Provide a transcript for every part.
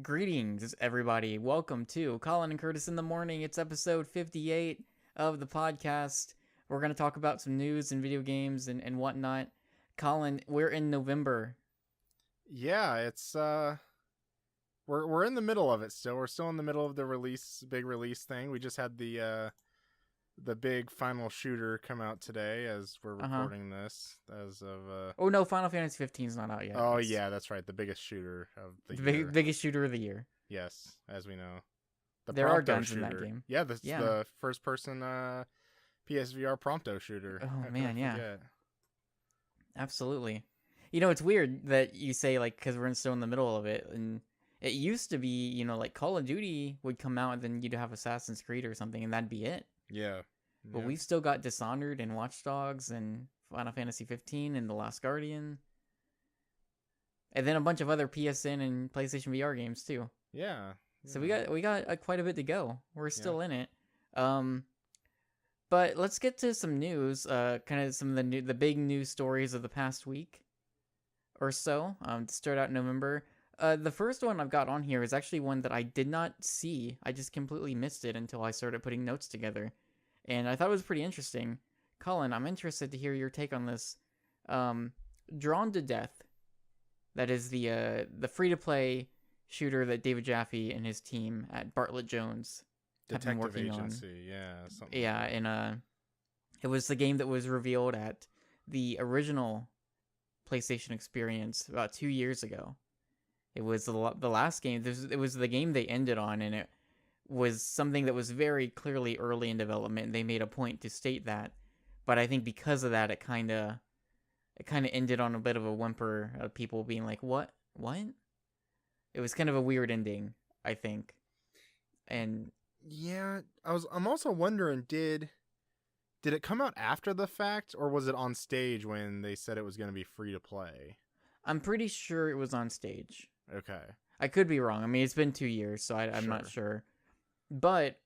Greetings, everybody. Welcome to Collin and Curtis in the Morning. It's episode 58 of the podcast. We're going to talk about some news and video games and whatnot. Collin, we're in November. Yeah, it's we're in the middle of it still. We're still in the middle of the big release thing. We just had the big final shooter come out today as we're recording this as of Oh no, Final Fantasy 15 is not out yet. Oh yeah, that's right. The biggest shooter of the year. Biggest shooter of the year. Yes, as we know. There are guns in that game. Yeah, that's the first person PSVR Prompto shooter. Oh man, yeah. Absolutely. You know, it's weird that you say, like, because we're still in the middle of it, and it used to be, you know, like Call of Duty would come out and then you'd have Assassin's Creed or something and that'd be it. Yeah. But we've still got Dishonored and Watch Dogs and Final Fantasy 15 and The Last Guardian. And then a bunch of other PSN and PlayStation VR games too. Yeah. So we got quite a bit to go. We're still in it. But let's get to some news, kind of some of the big news stories of the past week or so, to start out November. The first one I've got on here is actually one that I did not see. I just completely missed it until I started putting notes together. And I thought it was pretty interesting. Collin, I'm interested to hear your take on this. Drawn to Death. That is the free-to-play shooter that David Jaffe and his team at Bartlett Jones have been working Agency, on. Yeah, and it was the game that was revealed at the original PlayStation experience about 2 years ago. It was the last game. It was the game they ended on, and it was something that was very clearly early in development. They made a point to state that, but I think because of that, it kind of ended on a bit of a whimper of people being like, "What? It was kind of a weird ending, I think. And yeah, I'm also wondering, did it come out after the fact, or was it on stage when they said it was going to be free to play? I'm pretty sure it was on stage. Okay. I could be wrong. I mean, it's been 2 years, so I'm not sure. But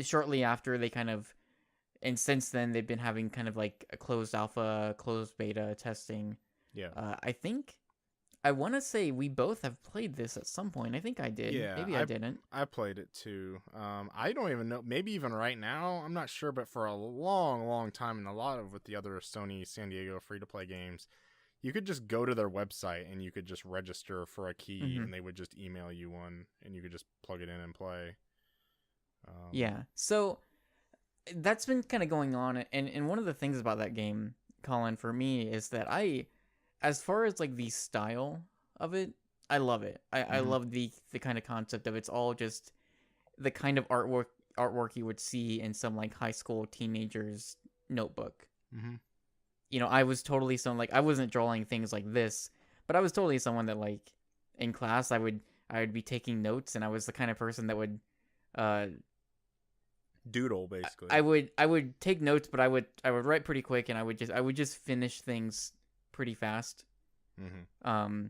shortly after, they kind of, and since then, they've been having kind of like a closed alpha, closed beta testing. Yeah. I want to say we both have played this at some point. I think I did. Yeah, Maybe I didn't. I played it too. I don't even know. Maybe even right now, I'm not sure. But for a long, long time, and a lot of with the other Sony San Diego free-to-play games, you could just go to their website and you could just register for a key, and they would just email you one, and you could just plug it in and play. Yeah. So that's been kind of going on, and one of the things about that game, Collin, for me, is that as far as like the style of it, I love it. I love the kind of concept of it's all just the kind of artwork you would see in some like high school teenager's notebook. Mm-hmm. You know, I was totally someone like I wasn't drawing things like this, but I was totally someone that like in class I would be taking notes, and I was the kind of person that would doodle basically. I would take notes, but I would write pretty quick, and I would just finish things pretty fast. Mm-hmm.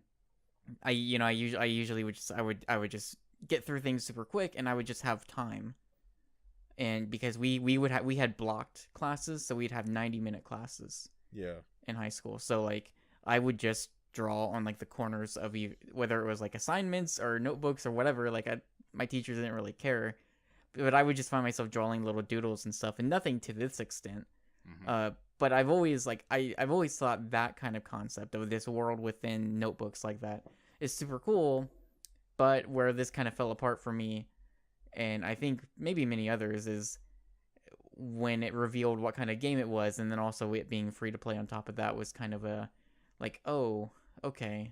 I usually would just I would just get through things super quick, and I would just have time. And because we had blocked classes, so we'd have 90-minute classes. Yeah. In high school, so like I would just draw on like the corners of whether it was like assignments or notebooks or whatever. Like my teachers didn't really care, but I would just find myself drawing little doodles and stuff, and nothing to this extent. Mm-hmm. But I've always I've always thought that kind of concept of this world within notebooks like that is super cool. But where this kind of fell apart for me, and I think maybe many others, is when it revealed what kind of game it was, and then also it being free to play on top of that was kind of a like, oh, okay.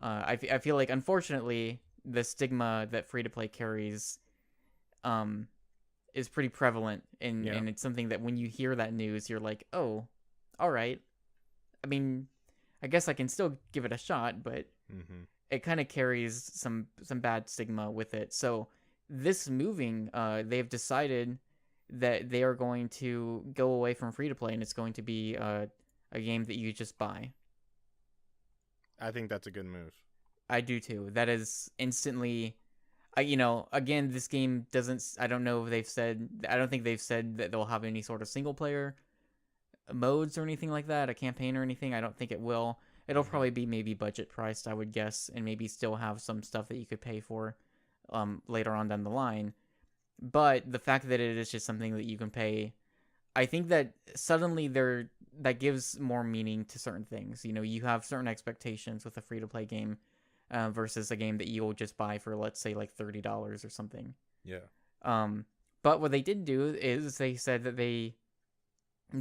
I feel like unfortunately the stigma that free to play carries is pretty prevalent, and it's something that when you hear that news, you're like, oh, all right. I mean, I guess I can still give it a shot, but it kind of carries some bad stigma with it. So this moving, they've decided that they are going to go away from free to play, and it's going to be a game that you just buy. I think that's a good move. I do too. That is instantly, again, this game doesn't. I don't know if they've said. I don't think they've said that they'll have any sort of single player modes or anything like that, a campaign or anything. I don't think it will. It'll probably be maybe budget priced, I would guess, and maybe still have some stuff that you could pay for later on down the line. But the fact that it is just something that you can pay, I think that suddenly that gives more meaning to certain things. You know, you have certain expectations with a free-to-play game versus a game that you'll just buy for, let's say, like $30 or something. Yeah. But what they did do is they said that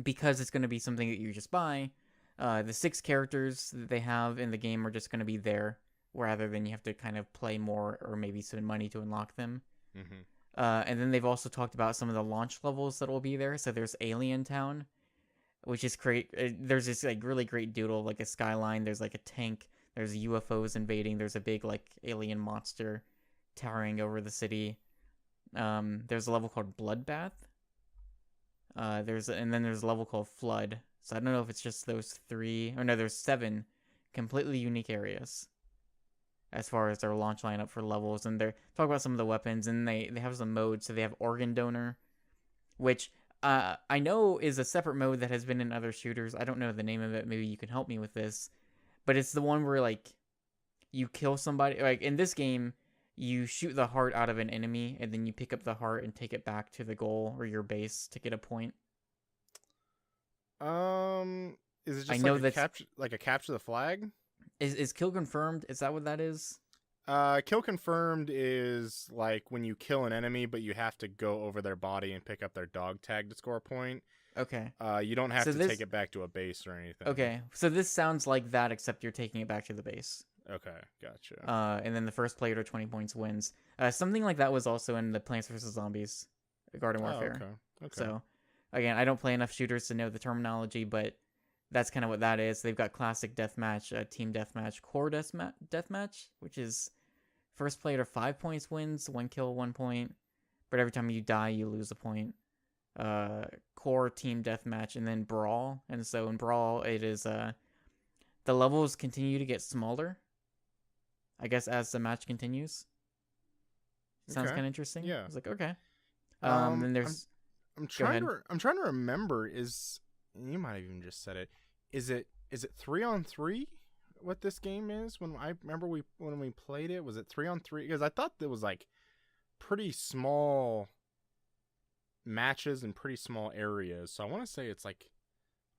because it's going to be something that you just buy, the 6 characters that they have in the game are just going to be there, rather than you have to kind of play more or maybe spend money to unlock them. Mm-hmm. And then they've also talked about some of the launch levels that will be there. So there's Alien Town, which is great. There's this like really great doodle, like a skyline. There's like a tank. There's UFOs invading. There's a big like alien monster towering over the city. There's a level called Bloodbath. And then there's a level called Flood. So I don't know if it's just those 3, or no, there's 7 completely unique areas as far as their launch lineup for levels. And they're talking about some of the weapons, and they have some modes. So they have Organ Donor, which I know is a separate mode that has been in other shooters. I don't know the name of it. Maybe you can help me with this. But it's the one where like you kill somebody. Like in this game, you shoot the heart out of an enemy, and then you pick up the heart and take it back to the goal or your base to get a point. Is it just I know like a capture the flag? Is kill confirmed? Is that what that is? Kill confirmed is like when you kill an enemy, but you have to go over their body and pick up their dog tag to score a point. Okay. You don't have to take it back to a base or anything. Okay, so this sounds like that, except you're taking it back to the base. Okay, gotcha. And then the first player to 20 points wins. Something like that was also in the Plants vs. Zombies Garden Warfare. Oh, okay. So, again, I don't play enough shooters to know the terminology, but that's kind of what that is. They've got classic deathmatch, team deathmatch, core deathmatch, which is first player to 5 points wins, 1 kill, 1 point. But every time you die, you lose a point. Core team deathmatch, and then brawl. And so in brawl, it is the levels continue to get smaller, I guess, as the match continues. Sounds kind of interesting. Yeah. I was like, okay. Then there's. I'm trying to remember. You might have even just said it. Is it 3-on-3? What this game is? When I remember when we played it, was it 3-on-3? Because I thought it was like pretty small matches in pretty small areas. So I want to say it's like,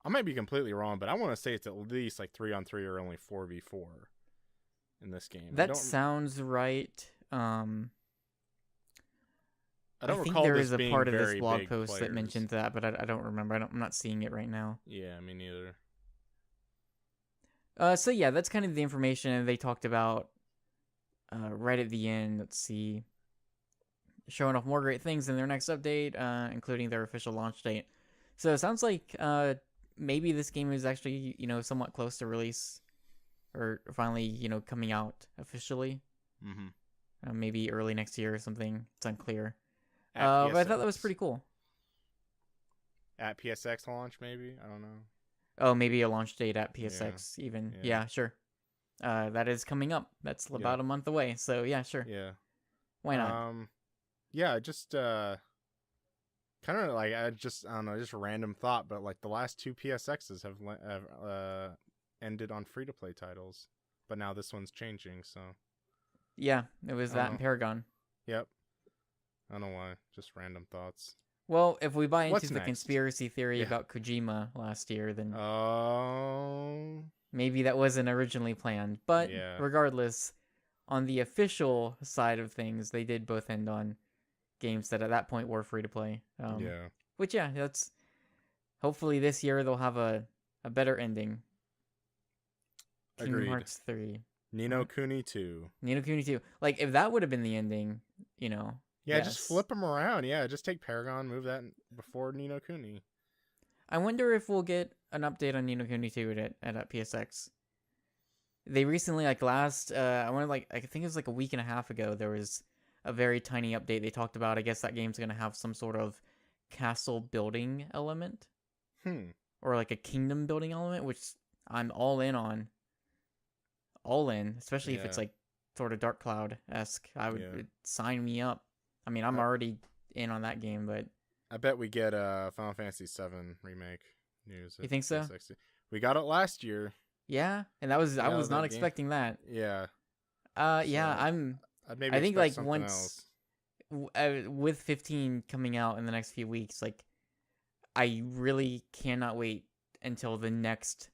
I might be completely wrong, but I want to say it's at least like 3-on-3 or only 4v4 in this game. That sounds right. I don't think recall there this is a being part of this very blog big post that players. mentioned that, but I don't remember. I'm not seeing it right now. Yeah, me neither. So yeah, that's kind of the information they talked about right at the end. Let's see. Showing off more great things in their next update, including their official launch date. So it sounds like maybe this game is actually, somewhat close to release, or finally, coming out officially. Mm-hmm. Maybe early next year or something. It's unclear. At But I thought that was PSX. pretty cool. At PSX launch, maybe? I don't know. Oh, maybe a launch date at PSX even. Yeah, sure. That is coming up. That's about a month away. So yeah, sure. Yeah. Why not? Yeah, just kind of like I don't know, just a random thought, but like the last 2 PSXs have ended on free to play titles, but now this one's changing. So yeah, it was that in Paragon. Yep. I don't know why. Just random thoughts. Well, if we buy What's into the next? conspiracy theory about Kojima last year, then Oh. maybe that wasn't originally planned. But Yeah. regardless, on the official side of things, they did both end on games that at that point were free to play. Yeah. Which, yeah, that's hopefully this year they'll have a better ending. Kingdom Agreed. Hearts 3. Ni no Kuni 2. Ni no Kuni 2. Like, if that would have been the ending, Yeah, yes. just flip them around. Yeah, just take Paragon, move that before Ni no Kuni. I wonder if we'll get an update on Ni no Kuni 2 at PSX. They recently, I think it was like a week and a half ago, there was a very tiny update they talked about. I guess that game's going to have some sort of castle building element. Or like a kingdom building element, which I'm all in on. All in, especially if it's like sort of Dark Cloud-esque. I would sign me up. I mean, I'm already in on that game, but I bet we get a Final Fantasy VII remake news. You think so? We got it last year. Yeah, and I was that not game. expecting that. Yeah. Yeah, So I'd maybe I think expect like something once else. with 15 coming out in the next few weeks, like I really cannot wait until the next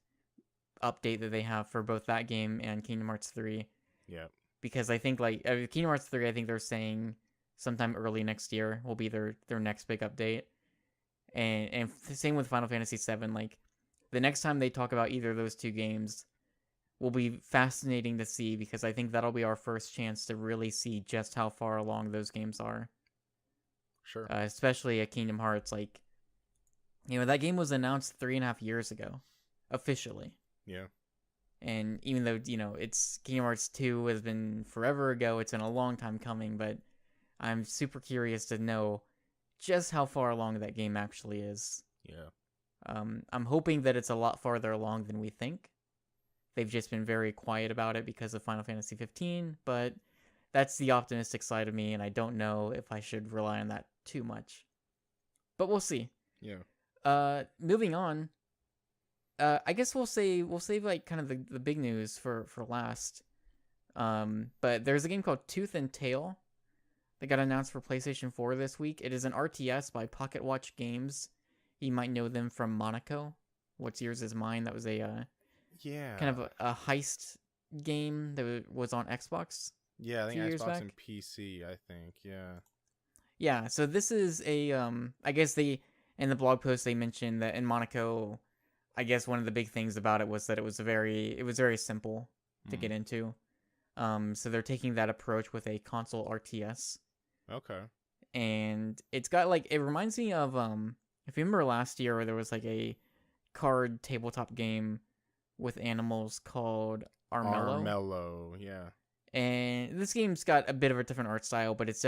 update that they have for both that game and Kingdom Hearts 3, Yeah. because I think like Kingdom Hearts 3, I think they're saying sometime early next year will be their next big update. And same with Final Fantasy 7, like the next time they talk about either of those two games will be fascinating to see, because I think that'll be our first chance to really see just how far along those games are. Sure. Especially at Kingdom Hearts, like, that game was announced 3.5 years ago, officially. Yeah. And even though, it's Kingdom Hearts 2 has been forever ago, it's been a long time coming, but I'm super curious to know just how far along that game actually is. Yeah. I'm hoping that it's a lot farther along than we think. They've just been very quiet about it because of Final Fantasy 15, but that's the optimistic side of me, and I don't know if I should rely on that too much. But we'll see. Yeah. Moving on. I guess we'll save like kind of the big news for last. But there's a game called Tooth and Tail that got announced for PlayStation 4 this week. It is an RTS by Pocket Watch Games. You might know them from Monaco. What's Yours Is Mine. That was a kind of a heist game that was on Xbox. Yeah, I think years Xbox back. and PC, I think. Yeah. Yeah, so this is a I guess in the blog post they mentioned that in Monaco, I guess one of the big things about it was that it was very simple to get into. So they're taking that approach with a console RTS. Okay. And it's got like, it reminds me of if you remember last year where there was like a card tabletop game with animals called Armello. Armello, yeah. And this game's got a bit of a different art style, but it's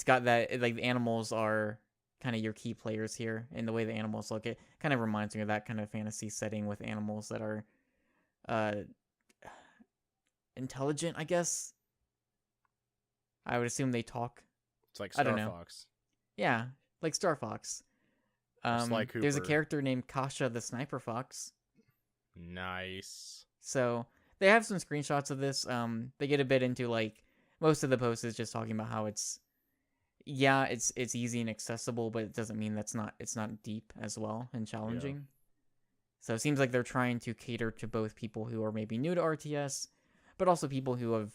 got that, like, the animals are kind of your key players here, and the way the animals look, it kind of reminds me of that kind of fantasy setting with animals that are intelligent, I guess. I would assume they talk. It's like I don't Star know. Fox. Yeah, like Star Fox. Sly Cooper. There's a character named Kasha the Sniper Fox. Nice. So they have some screenshots of this. They get a bit into, like, most of the post is just talking about how it's easy and accessible, but it doesn't mean it's not deep as well and challenging. Yeah. So it seems like they're trying to cater to both people who are maybe new to RTS, but also people who have,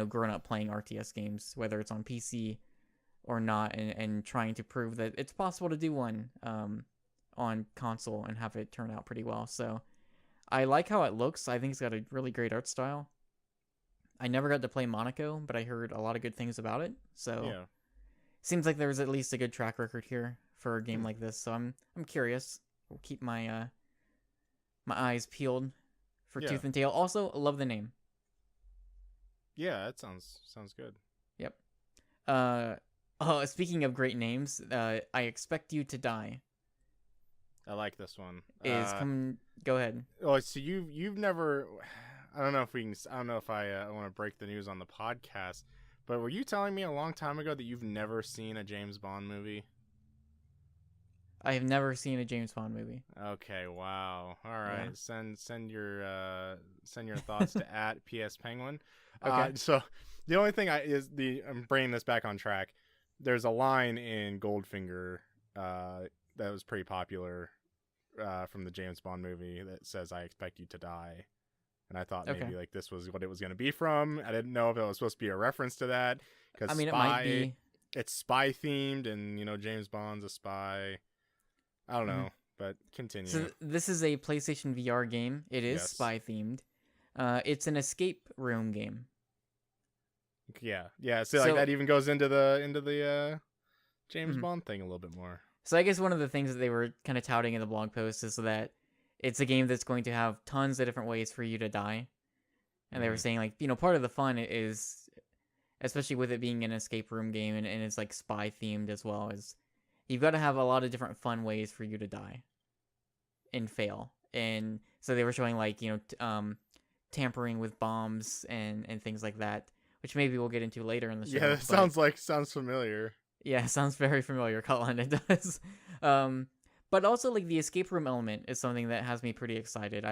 grown up playing RTS games, whether it's on PC or not, and trying to prove that it's possible to do one on console and have it turn out pretty well. So I like how it looks. I think it's got a really great art style. I never got to play Monaco, but I heard a lot of good things about it. So yeah. Seems like there's at least a good track record here for a game like this. So I'm curious. We'll keep my my eyes peeled for Tooth and Tail. Also, love the name. Yeah, that sounds good. Yep. Speaking of great names, I Expect You to Die. I like this one. Is coming. Go ahead. Oh, so you've never. I don't know if I want to break the news on the podcast, but were you telling me a long time ago that you've never seen a James Bond movie? I have never seen a James Bond movie. Okay, wow. All right, yeah. Send your thoughts to at PS Penguin. Okay. So the only thing I'm bringing this back on track. There's a line in Goldfinger that was pretty popular from the James Bond movie that says, "I expect you to die," and I thought maybe like this was what it was going to be from. I didn't know if it was supposed to be a reference to that, because it might be. It's spy themed, and James Bond's a spy. I don't know, but continue. So this is a PlayStation VR game. It is spy themed. It's an escape room game. Yeah. So like that even goes into the James Bond thing a little bit more. So I guess one of the things that they were kind of touting in the blog post is that it's a game that's going to have tons of different ways for you to die. And they were saying, like, part of the fun is, especially with it being an escape room game and it's like spy themed as well, is you've got to have a lot of different fun ways for you to die and fail. And so they were showing, like, tampering with bombs and things like that, which maybe we'll get into later in the show. Yeah, that sounds familiar. Yeah, it sounds very familiar, Collin. It does. But also, like, the escape room element is something that has me pretty excited.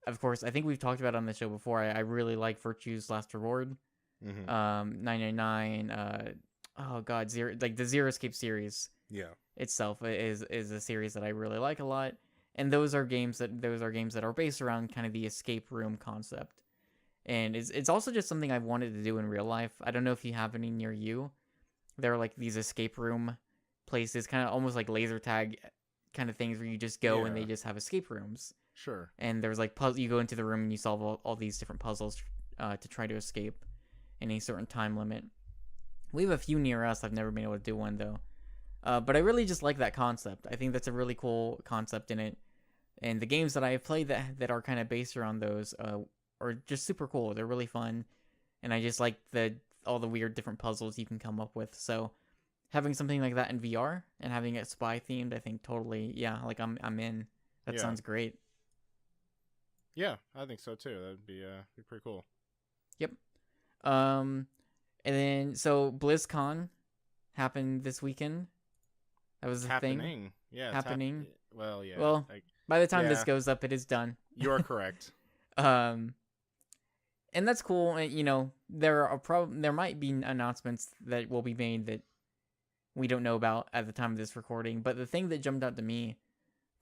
Of course, I think we've talked about it on the show before. I really like Virtue's Last Reward, Mm-hmm. 999. Oh God, like the Zero Escape series Yeah. itself is a series that I really like a lot. And those are games that are based around kind of the escape room concept. And it's also just something I've wanted to do in real life. I don't know if you have any near you. There are like these escape room places, kind of almost like laser tag kind of things where you just go and they Yeah. just have escape rooms. Sure. And there's like you go into the room and you solve all these different puzzles to try to escape in a certain time limit. We have a few near us. I've never been able to do one though. But I really just like that concept. I think that's a really cool concept in it. And the games that I have played that are kind of based around those are just super cool. They're really fun. And I just like all the weird different puzzles you can come up with. So having something like that in VR and having it spy themed, I think totally, yeah, like I'm in. That sounds great. Yeah, I think so too. That'd be pretty cool. Yep. And then so BlizzCon happened this weekend. That was the thing. Yeah, happening. Well, yeah. Well, by the time this goes up, it is done. You are correct. And that's cool. And, you know, there might be announcements that will be made that we don't know about at the time of this recording. But the thing that jumped out to me,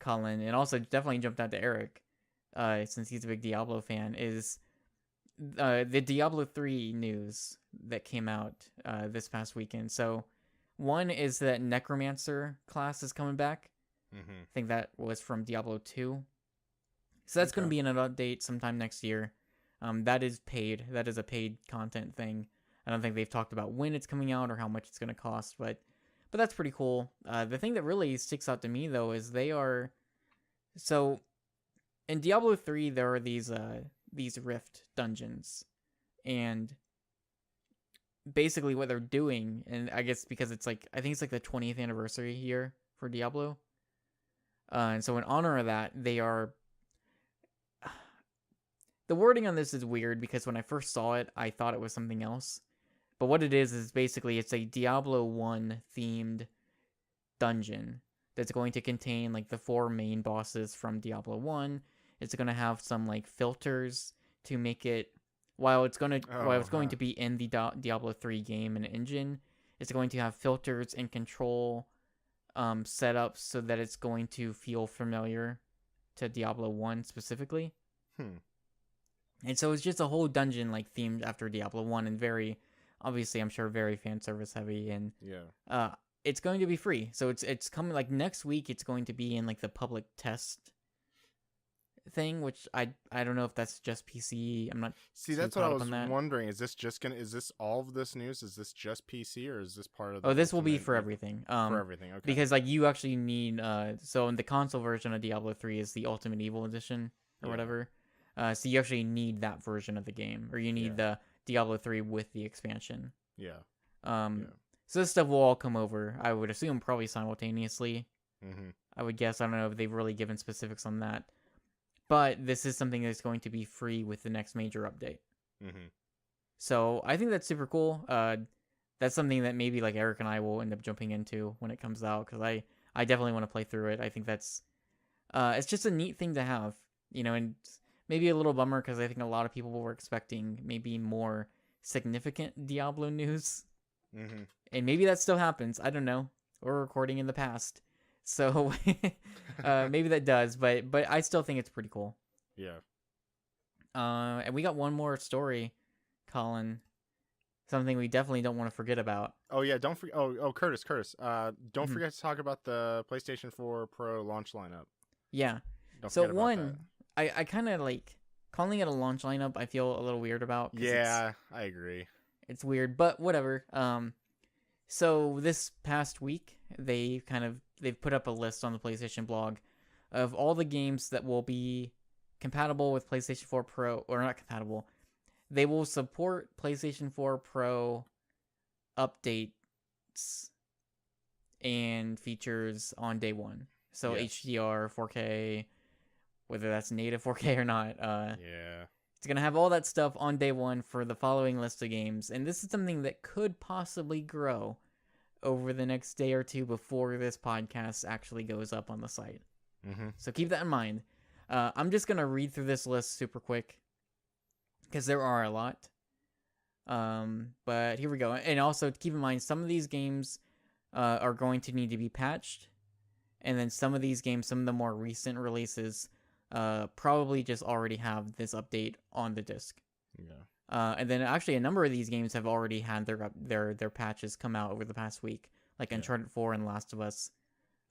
Collin, and also definitely jumped out to Eric, since he's a big Diablo fan, is the Diablo 3 news that came out this past weekend. So one is that Necromancer class is coming back. Mm-hmm. I think that was from Diablo 2. So that's going to be in an update sometime next year. That is paid. That is a paid content thing. I don't think they've talked about when it's coming out or how much it's going to cost, but that's pretty cool. The thing that really sticks out to me though is so in Diablo 3 there are these rift dungeons, and basically what they're doing, and I guess because I think it's like the 20th anniversary year for Diablo, and so in honor of that, they are. The wording on this is weird because when I first saw it, I thought it was something else. But what it is basically it's a Diablo 1 themed dungeon that's going to contain like the 4 main bosses from Diablo 1. It's going to have some like filters to make it while it's going to be in the Diablo 3 game and engine, it's going to have filters and control setups so that it's going to feel familiar to Diablo 1 specifically. And so it's just a whole dungeon like themed after Diablo 1 and very obviously I'm sure very fan service heavy, and it's going to be free. So it's coming like next week. It's going to be in like the public test thing, which I don't know if that's just PC. I'm not. See, that's what I was wondering. Is this all of this news? Is this just PC or is this part of the this will be for everything. For everything, okay. Because like you actually need so in the console version of Diablo 3 is the Ultimate Evil Edition or whatever. So you actually need that version of the game, or you need the Diablo 3 with the expansion. So this stuff will all come over, I would assume, probably simultaneously. I would guess. I don't know if they've really given specifics on that. But this is something that's going to be free with the next major update. So I think that's super cool. That's something that maybe like Eric and I will end up jumping into when it comes out, because I definitely want to play through it. I think that's it's just a neat thing to have, and maybe a little bummer because I think a lot of people were expecting maybe more significant Diablo news. And maybe that still happens. I don't know. We're recording in the past. So maybe that does, but I still think it's pretty cool. And we got one more story, Collin. Something we definitely don't want to forget about. Oh yeah, don't forget. Oh Curtis. Don't forget to talk about the PlayStation 4 Pro launch lineup. Yeah. So one, I kind of like calling it a launch lineup. I feel a little weird about. Yeah, I agree. It's weird, but whatever. So this past week, they've put up a list on the PlayStation blog of all the games that will be compatible with PlayStation 4 Pro, or not compatible. They will support PlayStation 4 Pro updates and features on day one. So HDR, 4K, whether that's native 4K or not. It's going to have all that stuff on day one for the following list of games. And this is something that could possibly grow over the next day or two before this podcast actually goes up on the site. Mm-hmm. So keep that in mind. I'm just going to read through this list super quick because there are a lot. But here we go. And also keep in mind, some of these games are going to need to be patched. And then some of these games, some of the more recent releases, probably just already have this update on the disc. Yeah. And then actually a number of these games have already had their patches come out over the past week. Like Uncharted 4 and Last of Us,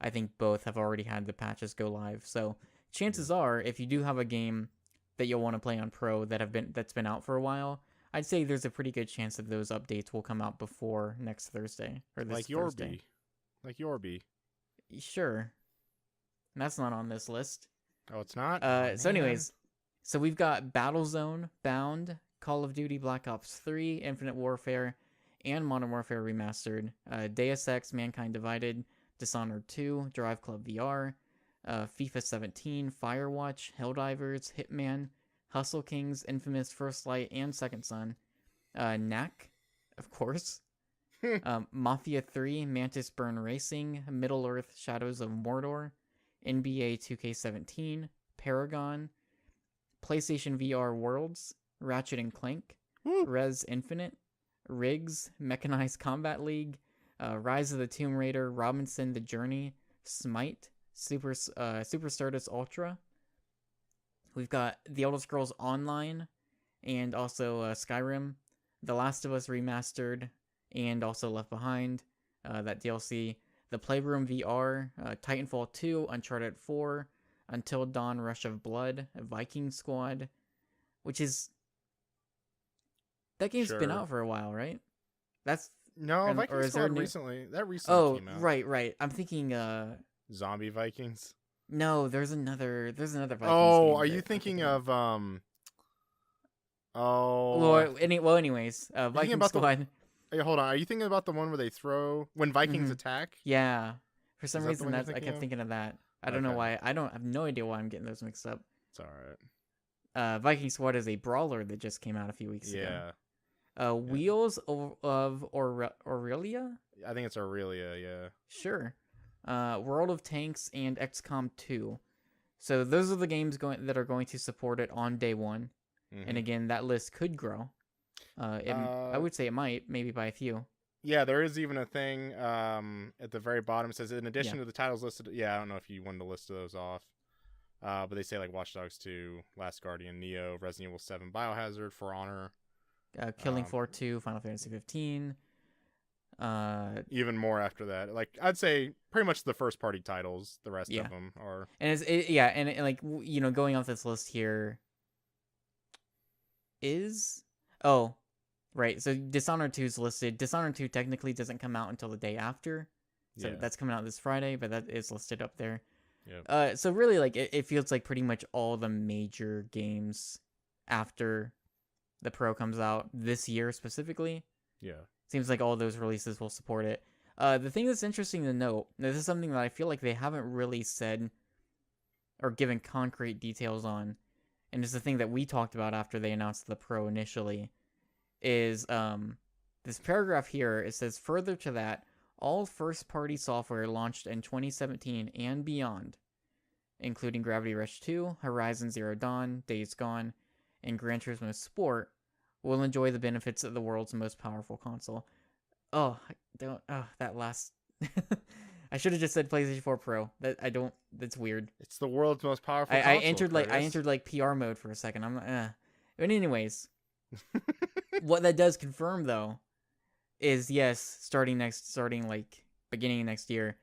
I think both have already had the patches go live. So chances are, if you do have a game that you'll want to play on Pro that's been out for a while, I'd say there's a pretty good chance that those updates will come out before next Thursday or this Thursday. Like Yorby. Sure. That's not on this list. Oh, it's not? So anyways, so we've got Battlezone, Bound, Call of Duty Black Ops 3, Infinite Warfare, and Modern Warfare Remastered, Deus Ex, Mankind Divided, Dishonored 2, Drive Club VR, FIFA 17, Firewatch, Helldivers, Hitman, Hustle Kings, Infamous First Light and Second Son, Knack, of course, Mafia 3, Mantis Burn Racing, Middle-earth Shadows of Mordor, NBA 2K17, Paragon, PlayStation VR Worlds, Ratchet and Clank, Res Infinite, Riggs, Mechanized Combat League, Rise of the Tomb Raider, Robinson: The Journey, Smite, Super Stardust Ultra. We've got The Elder Scrolls Online, and also Skyrim, The Last of Us Remastered, and also Left Behind, that DLC, The Playroom VR, Titanfall 2, Uncharted 4, Until Dawn Rush of Blood, Viking Squad, which is... That game's been out for a while, right? Viking Squad recently came out. Right. I'm thinking Zombie Vikings. No, there's another Vikings game. Oh, are you thinking of anyways, Viking Squad. Hey, hold on. Are you thinking about the one where they throw when Vikings attack? Yeah. For some reason I kept thinking of that. I don't know why. I have no idea why I'm getting those mixed up. It's all right. Viking Squad is a brawler that just came out a few weeks ago. Wheels of Aurelia? I think it's Aurelia, yeah. Sure. World of Tanks and XCOM 2. So those are the games that are going to support it on day one. Mm-hmm. And again, that list could grow. I would say it might, maybe by a few. Yeah, there is even a thing at the very bottom. It says, in addition to the titles listed... Yeah, I don't know if you wanted to list those off. But they say like Watch Dogs 2, Last Guardian, Neo, Resident Evil 7, Biohazard, For Honor... Killing Floor 2, Final Fantasy 15. Even more after that. Like, I'd say pretty much the first party titles. The rest of them are. And going off this list here is. Oh, right. So Dishonored 2 is listed. Dishonored 2 technically doesn't come out until the day after. So that's coming out this Friday, but that is listed up there. Yep. So really, like, it feels like pretty much all the major games after the Pro comes out this year specifically. Yeah. Seems like all those releases will support it. The thing that's interesting to note, this is something that I feel like they haven't really said or given concrete details on, and it's the thing that we talked about after they announced the Pro initially, is this paragraph here. It says, further to that, all first-party software launched in 2017 and beyond, including Gravity Rush 2, Horizon Zero Dawn, Days Gone, and Gran Turismo Sport, will enjoy the benefits of the world's most powerful console. That last... I should have just said PlayStation 4 Pro. That's weird. It's the world's most powerful console, I entered like PR mode for a second. I'm like, But anyways, what that does confirm though is starting like beginning of next year,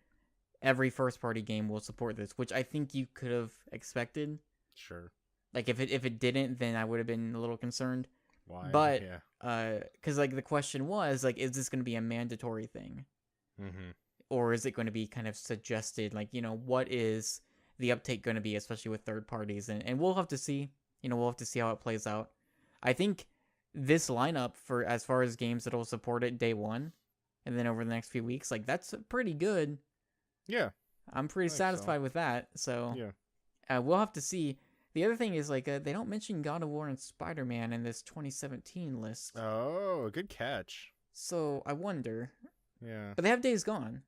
every first party game will support this, which I think you could have expected. Sure. Like if it didn't, then I would have been a little concerned. Why? But because like the question was like, is this going to be a mandatory thing, or is it going to be kind of suggested? Like, what is the uptake going to be, especially with third parties? And we'll have to see. We'll have to see how it plays out. I think this lineup for as far as games that will support it day one, and then over the next few weeks, like that's pretty good. Yeah, I'm pretty satisfied with that. So we'll have to see. The other thing is, like, they don't mention God of War and Spider-Man in this 2017 list. Oh, good catch. So, I wonder, Yeah. But they have Days Gone.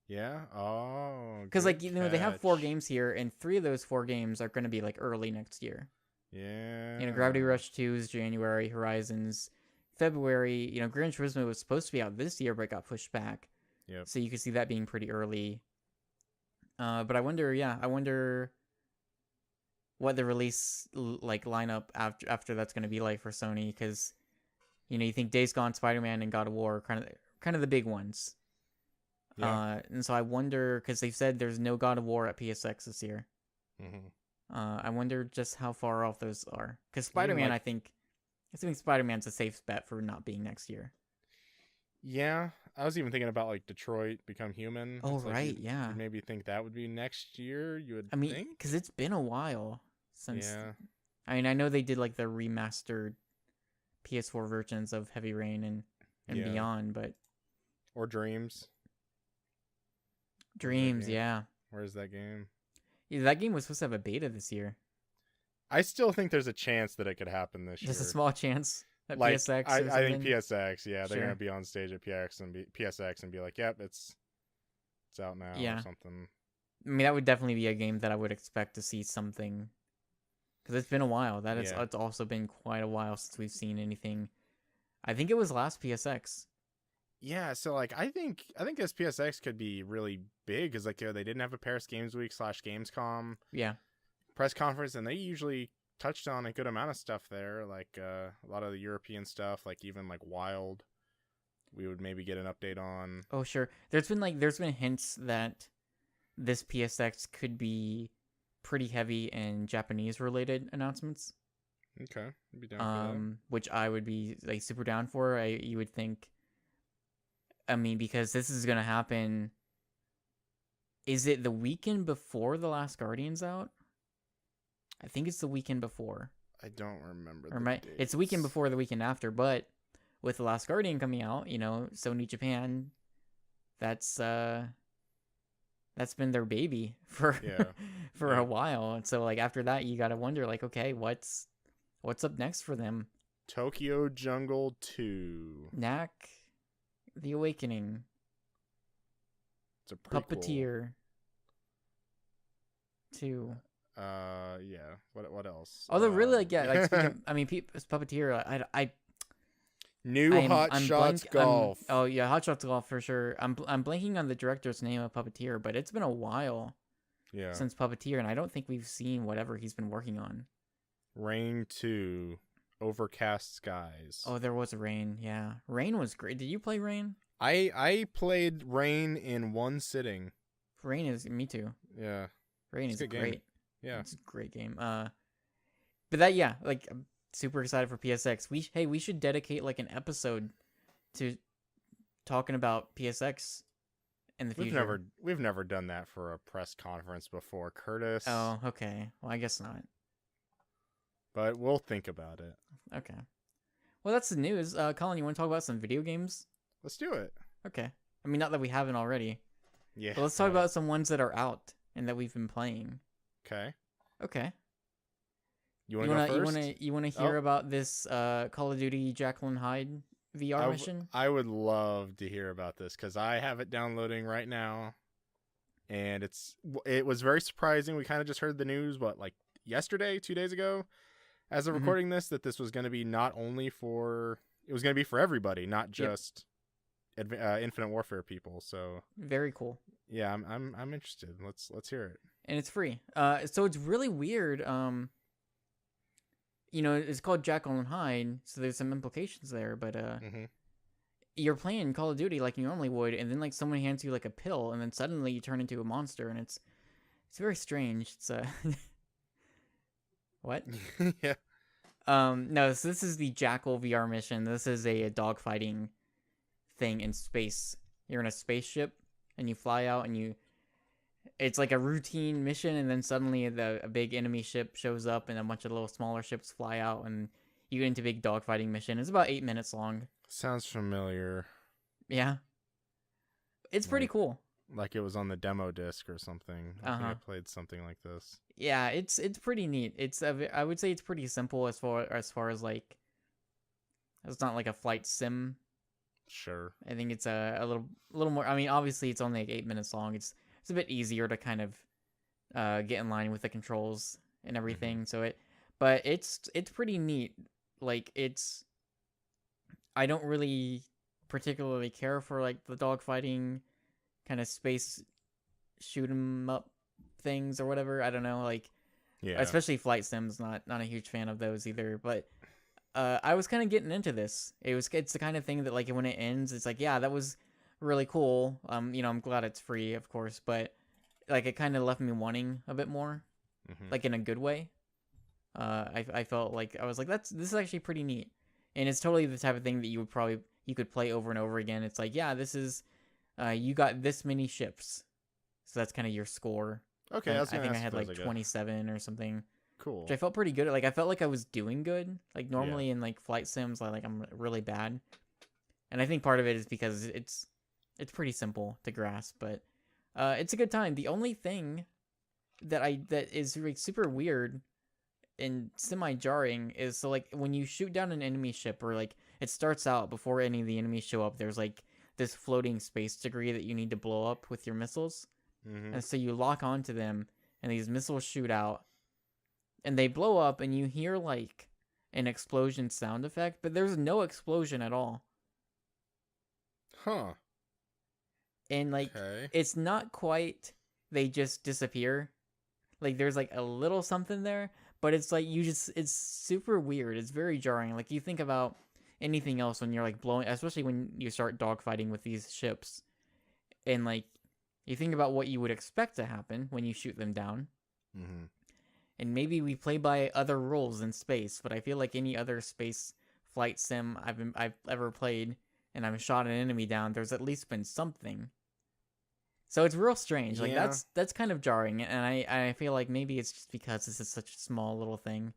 Yeah. Oh. Because, Good like, they have 4 catch. games here, and 3 of those 4 games are going to be, like, early next year. Yeah. Gravity Rush 2 is January, Horizons February. Gran Turismo was supposed to be out this year, but it got pushed back. Yep. So you could see that being pretty early. But I wonder what the release lineup after that's going to be like for Sony, because you think Days Gone, Spider-Man, and God of War are kind of the big ones. Yeah. And so I wonder, because they've said there's no God of War at PSX this year. Mm-hmm. I wonder just how far off those are, because Spider-Man, I think Spider-Man's a safe bet for not being next year. Yeah, I was even thinking about like Detroit Become Human. Oh, It's like right, yeah. You'd maybe think that would be next year. You would I mean, think. because it's been a while since. Yeah. I mean, I know they did like the remastered PS4 versions of Heavy Rain and Yeah. Beyond, but Or Dreams. Dreams, game? yeah. Where's that game? Yeah, that game was supposed to have a beta this year. I still think there's a chance that it could happen this year. Just a small chance at like, PSX. I think PSX, yeah, they're Sure. gonna be on stage at PSX and be like, "Yep, it's out now," Yeah. or something. I mean, that would definitely be a game that I would expect to see something, because it's been a while. Yeah. It's also been quite a while since we've seen anything. I think it was last PSX. Yeah, so like I think this PSX could be really big because like they didn't have a Paris Games Week / Gamescom Yeah. press conference, and they usually touched on a good amount of stuff there, like a lot of the European stuff, like even like Wild. We would maybe get an update on. Oh, sure. There's been hints that this PSX could be pretty heavy in Japanese related announcements. Okay, I'd be down for that. Which I would be like super down for. You would think. I mean, because this is gonna happen. Is it the weekend before The Last Guardian's out? I think it's the weekend before. I don't remember. It's the weekend before, the weekend after. But with The Last Guardian coming out, Sony Japan, that's been their baby for a while. And so like after that, you gotta wonder like, okay, what's up next for them? Tokyo Jungle 2. Knack, The Awakening. It's a prequel. Puppeteer 2. Yeah. What else? Although really, like, yeah, like speaking, I mean, Puppeteer. New Hot Shots Golf. Oh yeah, Hot Shots Golf for sure. I'm blanking on the director's name of Puppeteer, but it's been a while. Yeah. Since Puppeteer, and I don't think we've seen whatever he's been working on. Rain 2. Overcast Skies. Oh, there was Rain. Yeah, Rain was great. Did you play Rain? I played Rain in one sitting. Rain is me too. Yeah. Rain is great. Game. Yeah. It's a great game. But that, yeah, like I'm super excited for PSX. We should dedicate like an episode to talking about PSX in the future. We've never done that for a press conference before, Curtis. Oh, okay. Well, I guess not. But we'll think about it. Okay. Well, that's the news. Collin, you want to talk about some video games? Let's do it. Okay. I mean, not that we haven't already. Yeah. But let's talk about some ones that are out and that we've been playing. Okay. Okay. You want to go first? You want to hear about this Call of Duty Jekyll and Hyde VR mission? I would love to hear about this because I have it downloading right now, and it was very surprising. We kind of just heard the news, like yesterday, 2 days ago, as of recording this was going to be it was going to be for everybody, not just Infinite Warfare people. So very cool. Yeah, I'm interested. Let's hear it. And it's free. So it's really weird. It's called Jekyll and Hyde, so there's some implications there. But you're playing Call of Duty like you normally would, and then like someone hands you like a pill, and then suddenly you turn into a monster, and it's very strange. It's what? Yeah. No, so this is the Jackal VR mission. This is a dogfighting thing in space. You're in a spaceship, and you fly out, and it's like a routine mission, and then suddenly a big enemy ship shows up, and a bunch of little smaller ships fly out, and you get into a big dogfighting mission. It's about 8 minutes long. Sounds familiar. Yeah. It's pretty cool. Like it was on the demo disc or something. I think I played something like this. Yeah, it's pretty neat. I would say it's pretty simple as far as like, it's not like a flight sim Sure. I think it's a little more. I mean, obviously it's only like 8 minutes long. It's a bit easier to kind of get in line with the controls and everything. But it's pretty neat. Like I don't really particularly care for like the dogfighting kind of space shoot 'em up things or whatever. I don't know, like Yeah. especially flight sims. Not a huge fan of those either. But I was kind of getting into this. It's the kind of thing that like when it ends, it's like yeah, that was really cool. I'm glad it's free, of course, but like it kind of left me wanting a bit more, like in a good way. I felt like I was like this is actually pretty neat, and it's totally the type of thing that you could play over and over again. It's like yeah, this is you got this many ships, so that's kind of your score. Okay, I think I had like 27 or something. Cool. Which I felt pretty good at. Like I felt like I was doing good. Like normally in like flight sims, like I'm really bad, and I think part of it is because it's pretty simple to grasp, but it's a good time. The only thing that is like super weird and semi jarring is so like when you shoot down an enemy ship or like it starts out before any of the enemies show up, there's like this floating space debris that you need to blow up with your missiles, and so you lock onto them, and these missiles shoot out. And they blow up, and you hear, like, an explosion sound effect, but there's no explosion at all. Huh. And, like, It's not quite they just disappear. Like, there's, like, a little something there, but it's, like, it's super weird. It's very jarring. Like, you think about anything else when you're, like, blowing, especially when you start dogfighting with these ships, and, like, you think about what you would expect to happen when you shoot them down. And maybe we play by other rules in space, but I feel like any other space flight sim I've ever played, and I've shot an enemy down, there's at least been something. So it's real strange. Like that's kind of jarring, and I feel like maybe it's just because this is such a small little thing.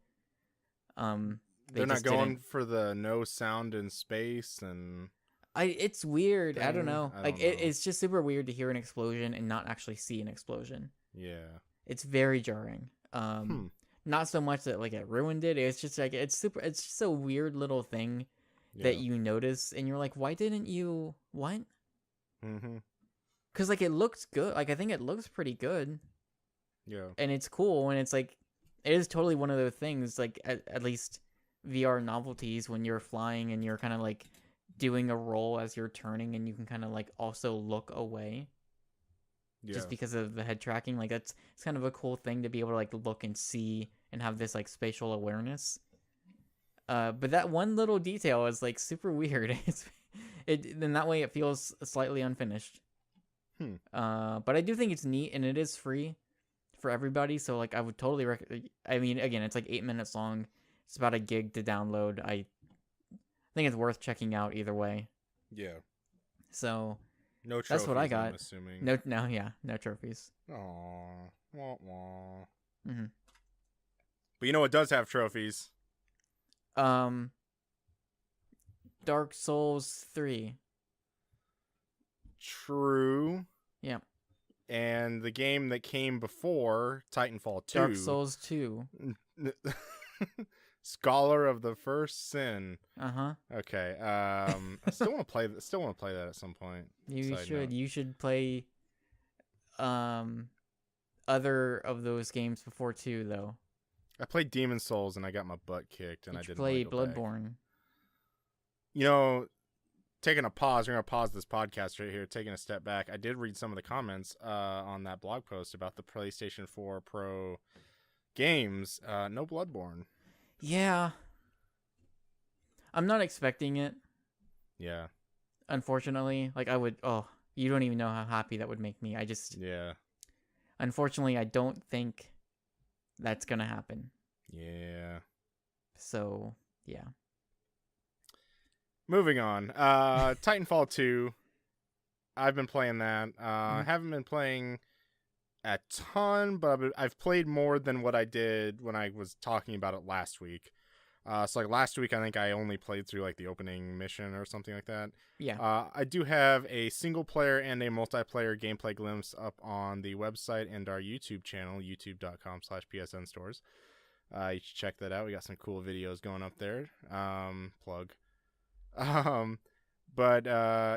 They're not going for the no sound in space, and it's weird. I don't know. It's just super weird to hear an explosion and not actually see an explosion. Yeah. It's very jarring. Not so much that like it ruined it. It's just like it's just a weird little thing that you notice, and you're like, why didn't you what? Because like it looks good. Like I think it looks pretty good. Yeah. And it's cool, and it's like it is totally one of those things. Like at least VR novelties when you're flying and you're kind of like doing a roll as you're turning, and you can kind of like also look away. Just because of the head tracking, like it's kind of a cool thing to be able to like look and see and have this like spatial awareness. But that one little detail is like super weird. Then that way it feels slightly unfinished. But I do think it's neat, and it is free for everybody. So like I would totally I mean, again, it's like 8 minutes long. It's about a gig to download. I think it's worth checking out either way. Yeah. So. No trophies, that's what I got. I'm assuming. No trophies. Aww. Wah, wah. Mm-hmm. But you know what does have trophies? Dark Souls 3. True. Yeah. And the game that came before, Titanfall 2. Dark Souls 2. Scholar of the First Sin. Okay. I still want to play. Still want to play that at some point. You should. You should play. Other of those games before 2, though. I played Demon Souls and I got my butt kicked, and I didn't play Bloodborne. Back. You know, taking a pause. We're gonna pause this podcast right here. Taking a step back. I did read some of the comments on that blog post about the PlayStation 4 Pro games. No Bloodborne. Yeah. I'm not expecting it. Yeah. Unfortunately, like I would. Oh, you don't even know how happy that would make me. I just. Yeah. Unfortunately, I don't think that's gonna happen. Yeah. So yeah. Moving on. Titanfall 2. I've been playing that. I haven't been playing a ton, but I've played more than what I did when I was talking about it last week. So like last week, I think I only played through like the opening mission or something like that. Yeah. I do have a single player and a multiplayer gameplay glimpse up on the website and our YouTube channel, youtube.com/PSNstores. You should check that out. We got some cool videos going up there. Plug. But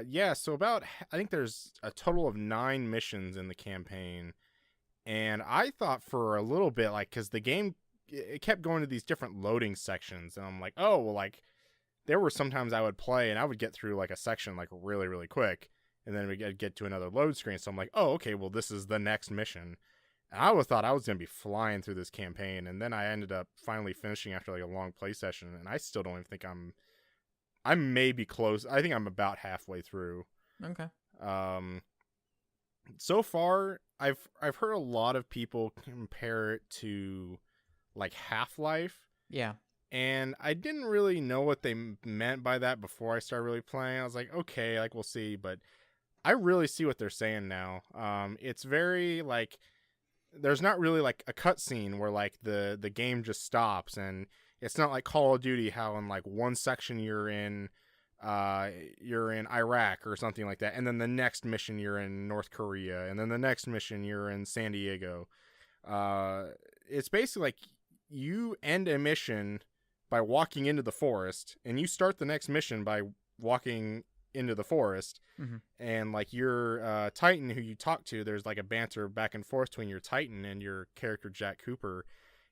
yeah, so about I think there's a total of 9 missions in the campaign, and I thought for a little bit, like, because the game it kept going to these different loading sections, and I'm like, oh well, like there were sometimes I would play and I would get through like a section like really really quick, and then we'd get to another load screen. So I'm like, oh okay, well this is the next mission. And I always thought I was gonna be flying through this campaign, and then I ended up finally finishing after like a long play session, and I still don't even think I may be close. I think I'm about halfway through. Okay. So far, I've heard a lot of people compare it to like Half-Life, Yeah. and I didn't really know what they meant by that before I started really playing. I was like, okay, like we'll see, but I really see what they're saying now. It's very like there's not really like a cutscene where like the game just stops, and it's not like Call of Duty how in like one section you're in Iraq or something like that, and then the next mission you're in North Korea, and then the next mission you're in San Diego. It's basically like you end a mission by walking into the forest, and you start the next mission by walking into the forest. Mm-hmm. And like your Titan who you talk to, there's like a banter back and forth between your Titan and your character Jack Cooper.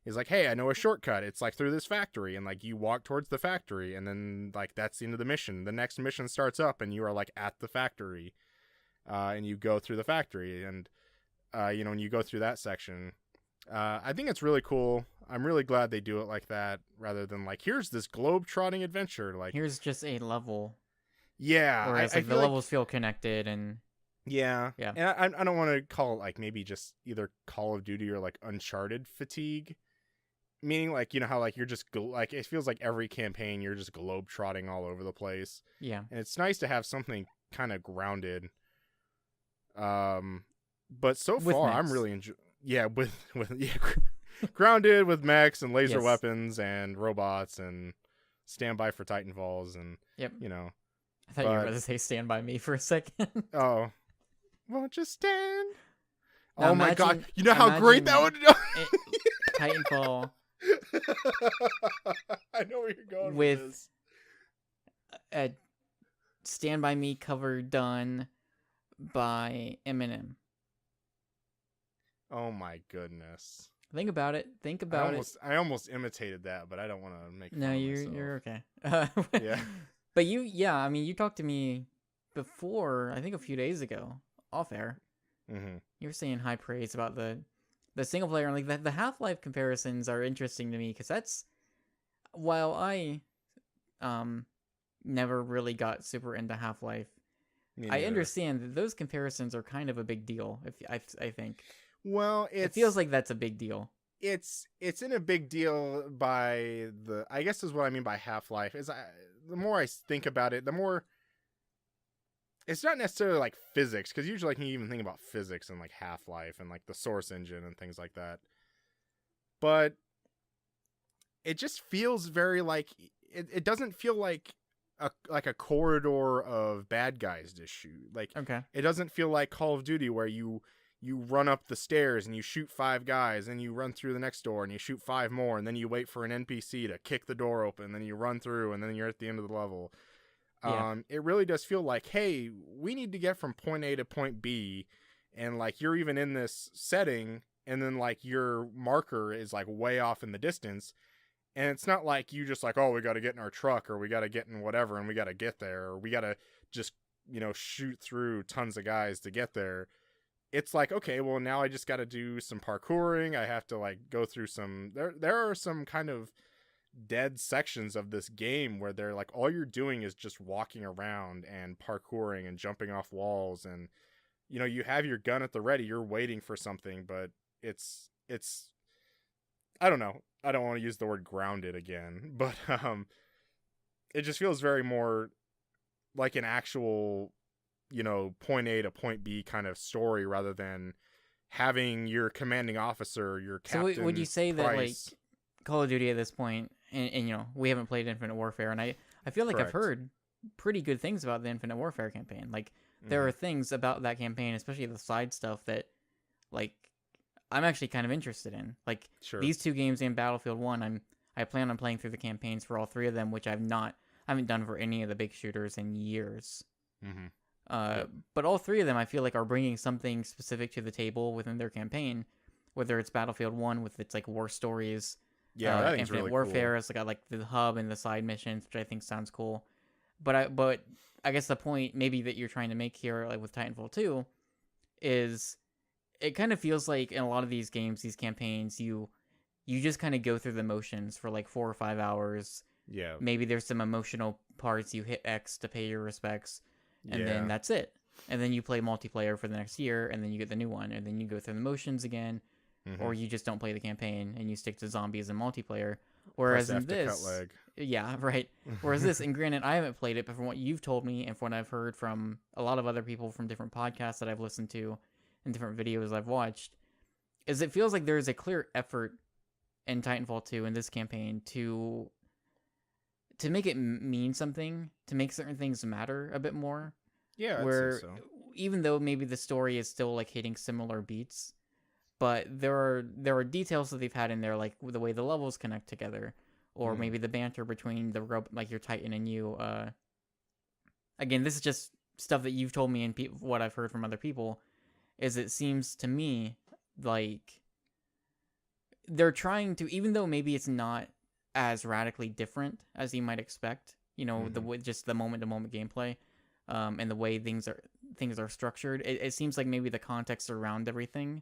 Is like, hey, I know a shortcut. It's like through this factory, and like you walk towards the factory, and then like that's the end of the mission. The next mission starts up, and you are like at the factory, and you go through the factory, and when you go through that section, I think it's really cool. I'm really glad they do it like that rather than like here's this globe-trotting adventure. Like here's just a level. Yeah, whereas like the levels feel connected and. Yeah. Yeah. And I don't want to call it like maybe just either Call of Duty or like Uncharted fatigue. Meaning like, you know how like you're just like it feels like every campaign you're just globe trotting all over the place. Yeah. And it's nice to have something kind of grounded. But so with far mechs. I'm really with grounded with mechs and laser Yes. weapons and robots and standby for Titanfalls and Yep. I thought you were about to say Stand By Me for a second. Oh. Won't you stand? Now oh my god. You know how great that would be? Titanfall. I know where you're going with this. A Stand By Me cover done by Eminem. Oh my goodness. Think about it. I almost imitated that, but I don't want to make fun No, of you're myself. okay. Yeah. But you talked to me before, I think a few days ago, off air. Mm-hmm. You were saying high praise about the single player, and like the Half-Life comparisons are interesting to me because that's while I never really got super into Half-Life, I understand that those comparisons are kind of a big deal. If I think, well, it feels like that's a big deal. It's in a big deal by I guess is what I mean by Half-Life is the more I think about it, the more it's not necessarily like physics, because usually like, you even think about physics and like Half-Life and like the Source engine and things like that. But it just feels very like it doesn't feel like a corridor of bad guys to shoot. Like Okay. It doesn't feel like Call of Duty where you run up the stairs and you shoot 5 guys, and you run through the next door and you shoot 5 more, and then you wait for an NPC to kick the door open, then you run through, and then you're at the end of the level. Yeah. It really does feel like, hey, we need to get from point A to point B, and like you're even in this setting, and then like your marker is like way off in the distance, and it's not like you just like, oh, we got to get in our truck, or we got to get in whatever, and we got to get there, or we got to just shoot through tons of guys to get there. It's like, okay, well now I just got to do some parkouring. I have to like go through some. There are some kind of dead sections of this game where they're like all you're doing is just walking around and parkouring and jumping off walls, and you have your gun at the ready, you're waiting for something, but it's I don't know, I don't want to use the word grounded again, but it just feels very more like an actual point A to point B kind of story, rather than having your commanding officer, your captain. So would you say Price. that like Call of Duty at this point, and we haven't played Infinite Warfare, and I feel like Correct. I've heard pretty good things about the Infinite Warfare campaign. Like there are things about that campaign, especially the side stuff, that like I'm actually kind of interested in. Like Sure. these 2 games and Battlefield 1, I plan on playing through the campaigns for all 3 of them, which I've not I haven't done for any of the big shooters in years. Mm-hmm. But all three of them, I feel like, are bringing something specific to the table within their campaign. Whether it's Battlefield 1 with its like war stories, Yeah, that thing's Infinite really Warfare cool. has got like the hub and the side missions, which I think sounds cool. But I guess the point maybe that you're trying to make here, like with Titanfall 2, is it kind of feels like in a lot of these games, these campaigns, you just kind of go through the motions for like 4 or 5 hours. Yeah. Maybe there's some emotional parts. You hit X to pay your respects, and then Yeah. that's it. And then you play multiplayer for the next year, and then you get the new one, and then you go through the motions again, Mm-hmm. or you just don't play the campaign and you stick to zombies and multiplayer. Press Whereas in F to cut this, leg. yeah, right. Whereas this, and granted, I haven't played it, but from what you've told me and from what I've heard from a lot of other people from different podcasts that I've listened to and different videos I've watched, is it feels like there is a clear effort in Titanfall 2 in this campaign to make it mean something, to make certain things matter a bit more. Yeah, where I'd say so. even though maybe the story is still like hitting similar beats, but there are details that they've had in there, like the way the levels connect together, or maybe the banter between like your Titan and you. Again, this is just stuff that you've told me and what I've heard from other people. Is it seems to me like they're trying to, even though maybe it's not as radically different as you might expect. Just the moment to moment gameplay, and the way things are structured. It seems like maybe the context around everything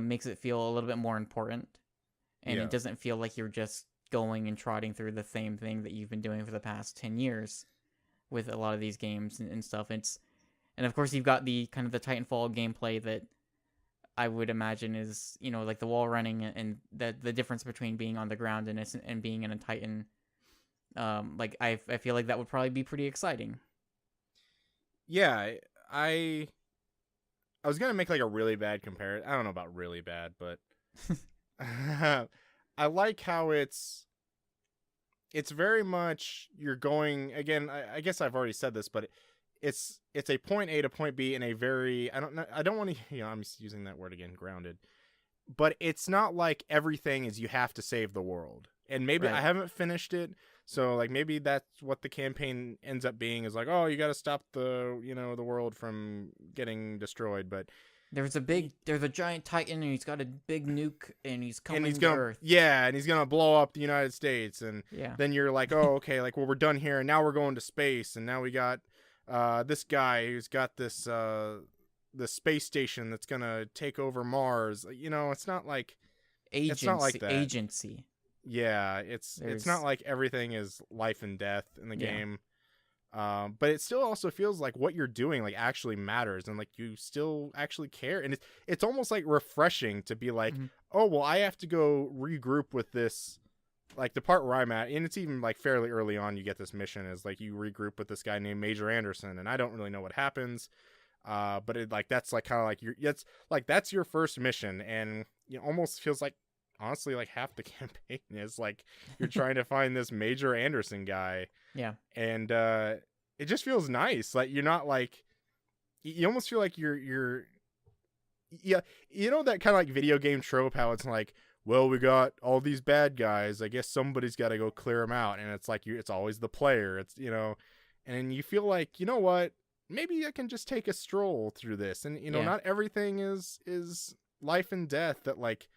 makes it feel a little bit more important, and it doesn't feel like you're just going and trotting through the same thing that you've been doing for the past 10 years with a lot of these games and stuff. And of course you've got the kind of the Titanfall gameplay that I would imagine is, like the wall running and the difference between being on the ground and being in a Titan. Like I feel like that would probably be pretty exciting. Yeah, I was gonna make like a really bad comparison. I don't know about really bad, but I like how it's very much you're going again. I guess I've already said this, but it's a point A to point B in a very I don't want to I'm using that word again, grounded. But it's not like everything is you have to save the world. And maybe Right. I haven't finished it, so like maybe that's what the campaign ends up being is like, oh, you got to stop the the world from getting destroyed. But There's a giant Titan and he's got a big nuke and he's coming and he's to gonna Earth. and he's gonna blow up the United States, and Yeah. then you're like, oh, okay, like well we're done here, and now we're going to space, and now we got this guy who's got this the space station that's gonna take over Mars. It's not like it's not like that. Agency. Yeah, it's not like everything is life and death in the game. But it still also feels like what you're doing like actually matters, and like you still actually care, and it's almost like refreshing to be like, oh well, I have to go regroup with this, like the part where I'm at, and it's even like fairly early on. You get this mission is like you regroup with this guy named Major Anderson, and I don't really know what happens, but it like that's like kind of like that's your first mission, and it almost feels like honestly like half the campaign is like you're trying to find this Major Anderson guy. Yeah. And it just feels nice. Like you're not like you almost feel like you're that kind of like video game trope how it's like, well, we got all these bad guys, I guess somebody's got to go clear them out, and it's like it's always the player. It's and you feel like, what, maybe I can just take a stroll through this, and not everything is life and death. That like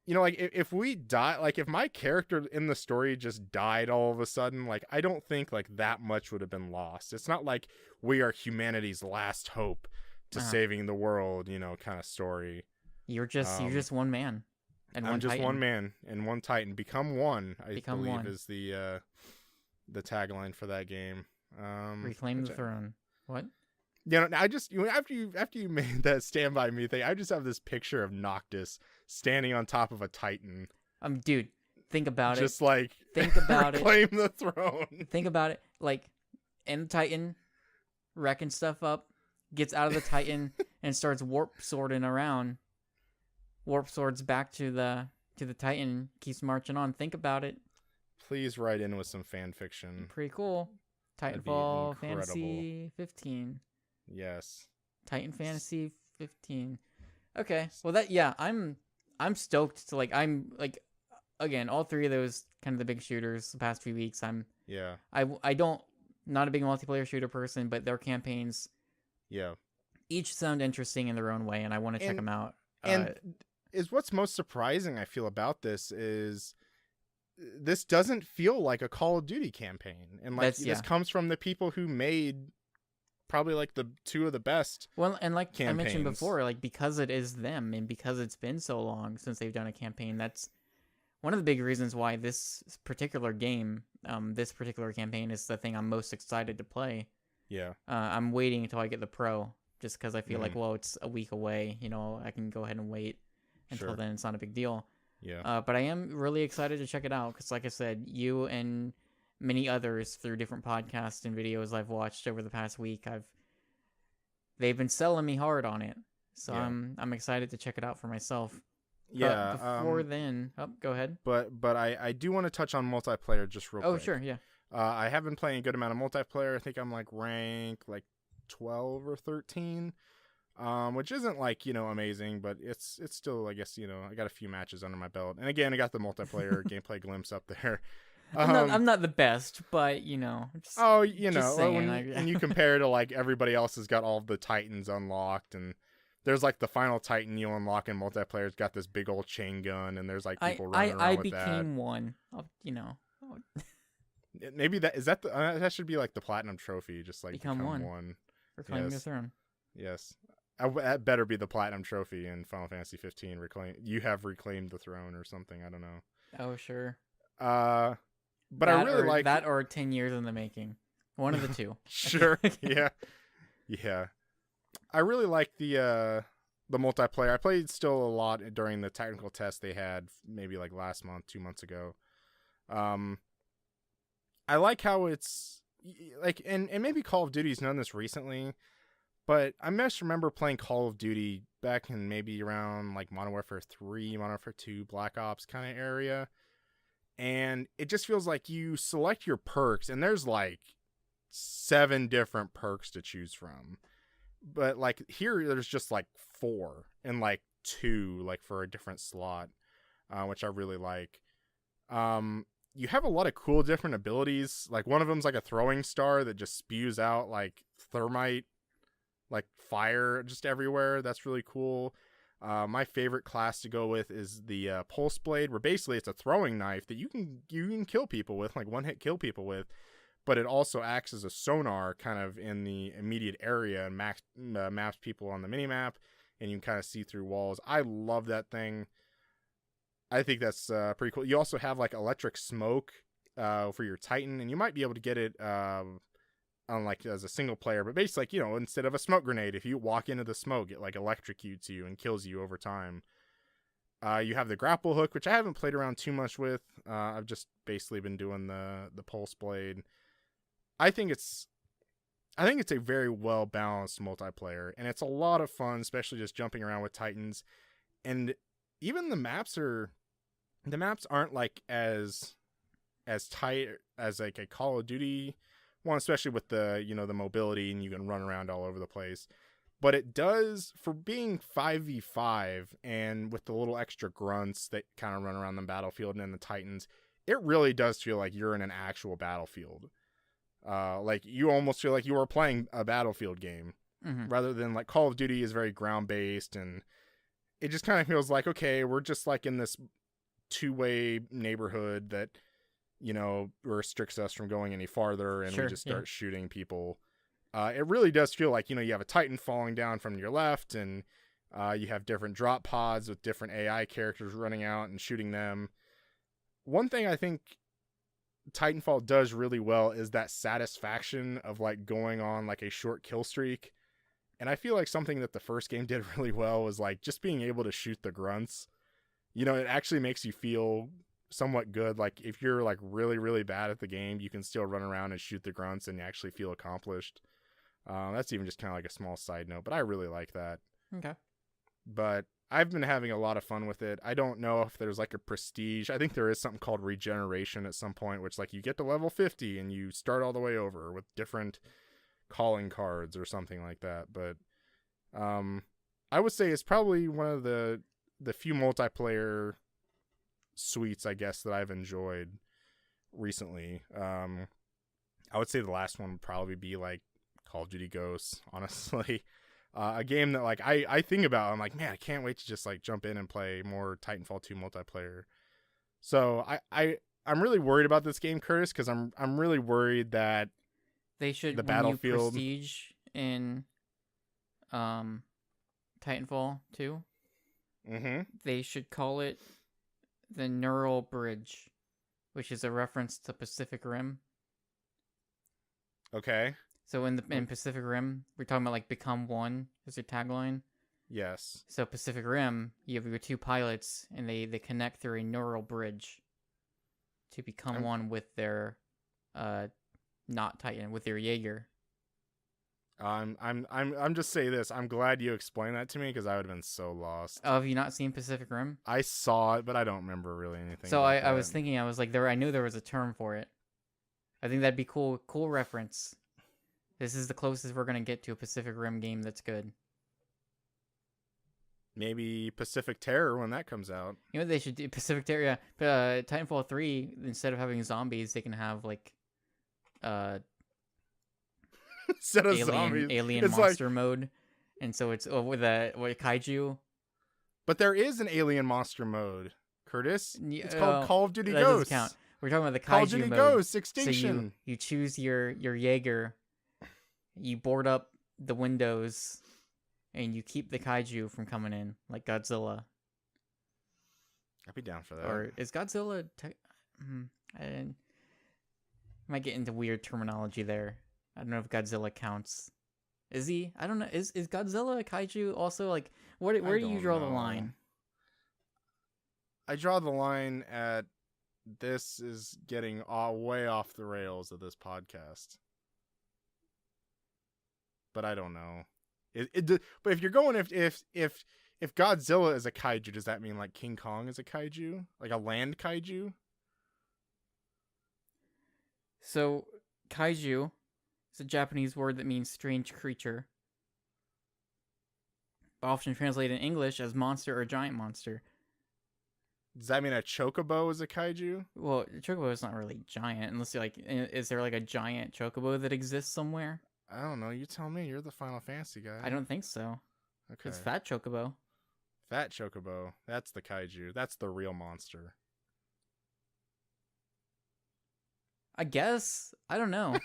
like if we die, like if my character in the story just died all of a sudden, like I don't think like that much would have been lost. It's not like we are humanity's last hope to saving the world, kind of story. You're just one man. And I'm one just Titan. one man and one Titan. Become one, I believe one. is the tagline for that game. Reclaim the throne. What? I just after you made that Stand By Me thing, I just have this picture of Noctis standing on top of a Titan. Dude, think about it. Just like think about it. Reclaim the throne. Think about it. Like, in the Titan, wrecking stuff up, gets out of the Titan and starts warp swording around. Warp swords back to the Titan, keeps marching on. Think about it. Please write in with some fan fiction. Pretty cool. Titanfall Fantasy 15. Yes. Titan Fantasy 15. Okay. Well, I'm stoked to I'm again, all three of those kind of the big shooters the past few weeks. Yeah. I don't not a big multiplayer shooter person, but their campaigns Yeah. each sound interesting in their own way, and I want to check And them out. and is what's most surprising I feel about this is this doesn't feel like a Call of Duty campaign, and like this comes from the people who made probably like the two of the best. Well, and like campaigns. I mentioned before, like because it is them, and because it's been so long since they've done a campaign, that's one of the big reasons why this particular game, this particular campaign is the thing I'm most excited to play. Yeah. I'm waiting until I get the Pro, just because I feel like, well, it's a week away. You know, I can go ahead and wait until then. It's not a big deal. Yeah. But I am really excited to check it out because, like I said, you and many others through different podcasts and videos I've watched over the past week, they've been selling me hard on it. So I'm excited to check it out for myself. Yeah. Before then, go ahead. But I do want to touch on multiplayer just real quick. Oh, sure, yeah. I have been playing a good amount of multiplayer. I think I'm like rank like 12 or 13, which isn't like, you know, amazing, but it's still, I guess, you know, I got a few matches under my belt. And again, I got the multiplayer gameplay glimpse up there. I'm not the best, but you know. And you compare to like everybody else has got all the Titans unlocked, and there's like the final Titan you unlock in multiplayer. It's got this big old chain gun, and there's like people running around with that. I became one. You know. Maybe that should be like the platinum trophy, just like become one. For claiming the throne. Yes. That better be the platinum trophy in Final Fantasy 15. You have reclaimed the throne or something. I don't know. Oh, sure. But I really like that, or 10 years in the making. One of the two. Sure. Yeah. Yeah. I really like the multiplayer. I played still a lot during the technical test they had maybe like last month, 2 months ago. I like how it's like, and maybe Call of Duty's done this recently, but I must remember playing Call of Duty back in maybe around like Modern Warfare 3, Modern Warfare 2, Black Ops kind of area. And it just feels like you select your perks, and there's like 7 different perks to choose from. But like here, there's just like 4 and like 2 like for a different slot, which I really like. You have a lot of cool different abilities. Like one of them's like a throwing star that just spews out like thermite, like fire just everywhere. That's really cool. My favorite class to go with is the pulse blade, where basically it's a throwing knife that you can kill people with, like one hit kill people with, but it also acts as a sonar kind of in the immediate area and maps people on the minimap, and you can kind of see through walls. I love that thing. I think that's pretty cool. You also have like electric smoke for your Titan, and you might be able to get it on like as a single player, but basically, like, you know, instead of a smoke grenade, if you walk into the smoke, it like electrocutes you and kills you over time. You have the grapple hook, which I haven't played around too much with. I've just basically been doing the pulse blade. I think it's a very well balanced multiplayer, and it's a lot of fun, especially just jumping around with Titans. And even the maps aren't like as tight as like a Call of Duty one, especially with the, you know, the mobility, and you can run around all over the place. But it does, for being 5v5 and with the little extra grunts that kind of run around the battlefield and in the Titans, it really does feel like you're in an actual battlefield. Like you almost feel like you are playing a Battlefield game, rather than like Call of Duty is very ground based, and it just kind of feels like, okay, we're just like in this two-way neighborhood that, you know, restricts us from going any farther, and we just start shooting people. It really does feel like, you know, you have a Titan falling down from your left, and you have different drop pods with different AI characters running out and shooting them. One thing I think Titanfall does really well is that satisfaction of like going on like a short kill streak. And I feel like something that the first game did really well was like just being able to shoot the grunts. You know, it actually makes you feel somewhat good. Like if you're like really, really bad at the game, you can still run around and shoot the grunts and actually feel accomplished. That's even just kind of like a small side note, but I really like that. Okay. But I've been having a lot of fun with it. I don't know if there's like a prestige. I think there is something called regeneration at some point, which like you get to level 50 and you start all the way over with different calling cards or something like that. But I would say it's probably one of the few multiplayer suites, I guess, that I've enjoyed recently. I would say the last one would probably be like Call of Duty Ghosts, honestly. A game that like I think about. I'm like, man, I can't wait to just like jump in and play more Titanfall 2 multiplayer. So I'm really worried about this game, Curtis, because I'm really worried that They should, the when Battlefield you prestige in Titanfall 2, they should call it the Neural Bridge, which is a reference to Pacific Rim. Okay. So in Pacific Rim, we're talking about like become one as your tagline. Yes. So Pacific Rim, you have your two pilots, and they connect through a neural bridge to become one with their not Titan, with their Jaeger. I'm just saying this. I'm glad you explained that to me because I would have been so lost. Oh, have you not seen Pacific Rim? I saw it, but I don't remember really anything. So I was thinking, I was like, I knew there was a term for it. I think that'd be cool reference. This is the closest we're gonna get to a Pacific Rim game that's good. Maybe Pacific Terror when that comes out. You know what they should do? Pacific Terror, yeah. But Titanfall 3, instead of having zombies, they can have like instead of zombies, alien monster mode, and so it's with a kaiju. But there is an alien monster mode, Curtis. It's called Call of Duty that Ghosts. Doesn't count. We're talking about the kaiju Call of Duty mode. Ghosts Extinction. So you choose your Jaeger, you board up the windows, and you keep the kaiju from coming in, like Godzilla. I'd be down for that. Or is Godzilla? I might get into weird terminology there. I don't know if Godzilla counts. Is he? I don't know. Is Godzilla a kaiju also? Like, where do you draw the line? I draw the line at this is getting way off the rails of this podcast. But I don't know. But if you're going if Godzilla is a kaiju, does that mean like King Kong is a kaiju, like a land kaiju? So kaiju is a Japanese word that means strange creature, often translated in English as monster or giant monster. Does that mean a chocobo is a kaiju? Well, chocobo is not really giant, unless you're like, is there like a giant chocobo that exists somewhere? I don't know. You tell me. You're the Final Fantasy guy. I don't think so. Okay. It's Fat Chocobo. Fat Chocobo. That's the kaiju. That's the real monster. I guess. I don't know.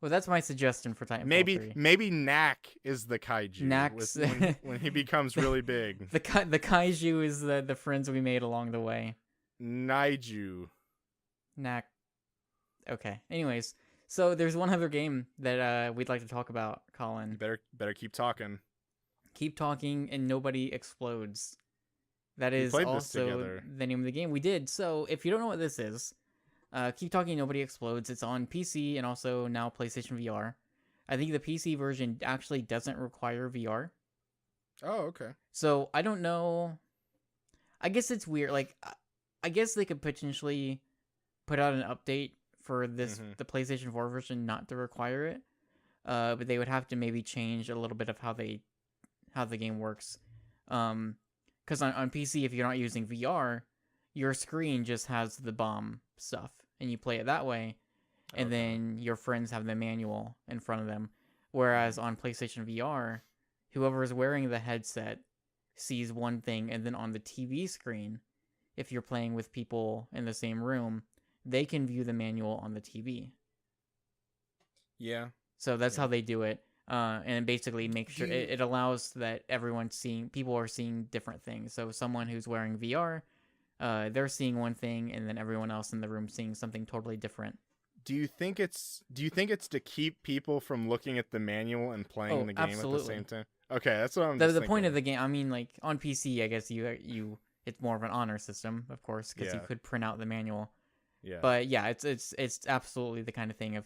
Well, that's my suggestion for Titanfall 3. Maybe Knack is the kaiju. Knack's when he becomes really big. The kaiju is the friends we made along the way. Naiju. Knack. Okay. Anyways, so there's one other game that we'd like to talk about, Collin. You better keep talking. Keep talking and nobody explodes. That is also the name of the game. We did. So if you don't know what this is, Keep Talking Nobody Explodes. It's on PC and also now PlayStation VR. I think the PC version actually doesn't require VR. Oh, okay. So I don't know. I guess it's weird. Like, I guess they could potentially put out an update for this the PlayStation 4 version not to require it. But they would have to maybe change a little bit of how the game works. Because on PC, if you're not using VR, your screen just has the bomb stuff, and you play it that way, and then your friends have the manual in front of them. Whereas on PlayStation VR, whoever is wearing the headset sees one thing, and then on the TV screen, if you're playing with people in the same room, they can view the manual on the TV. Yeah. So that's how they do it. And basically make sure it allows that people are seeing different things. So someone who's wearing VR, they're seeing one thing, and then everyone else in the room seeing something totally different. Do you think it's to keep people from looking at the manual and playing the game at the same time? Okay, that's what I'm just the point of the game. I mean, like on PC, I guess you it's more of an honor system, of course, because you could print out the manual. Yeah. But yeah, it's absolutely the kind of thing.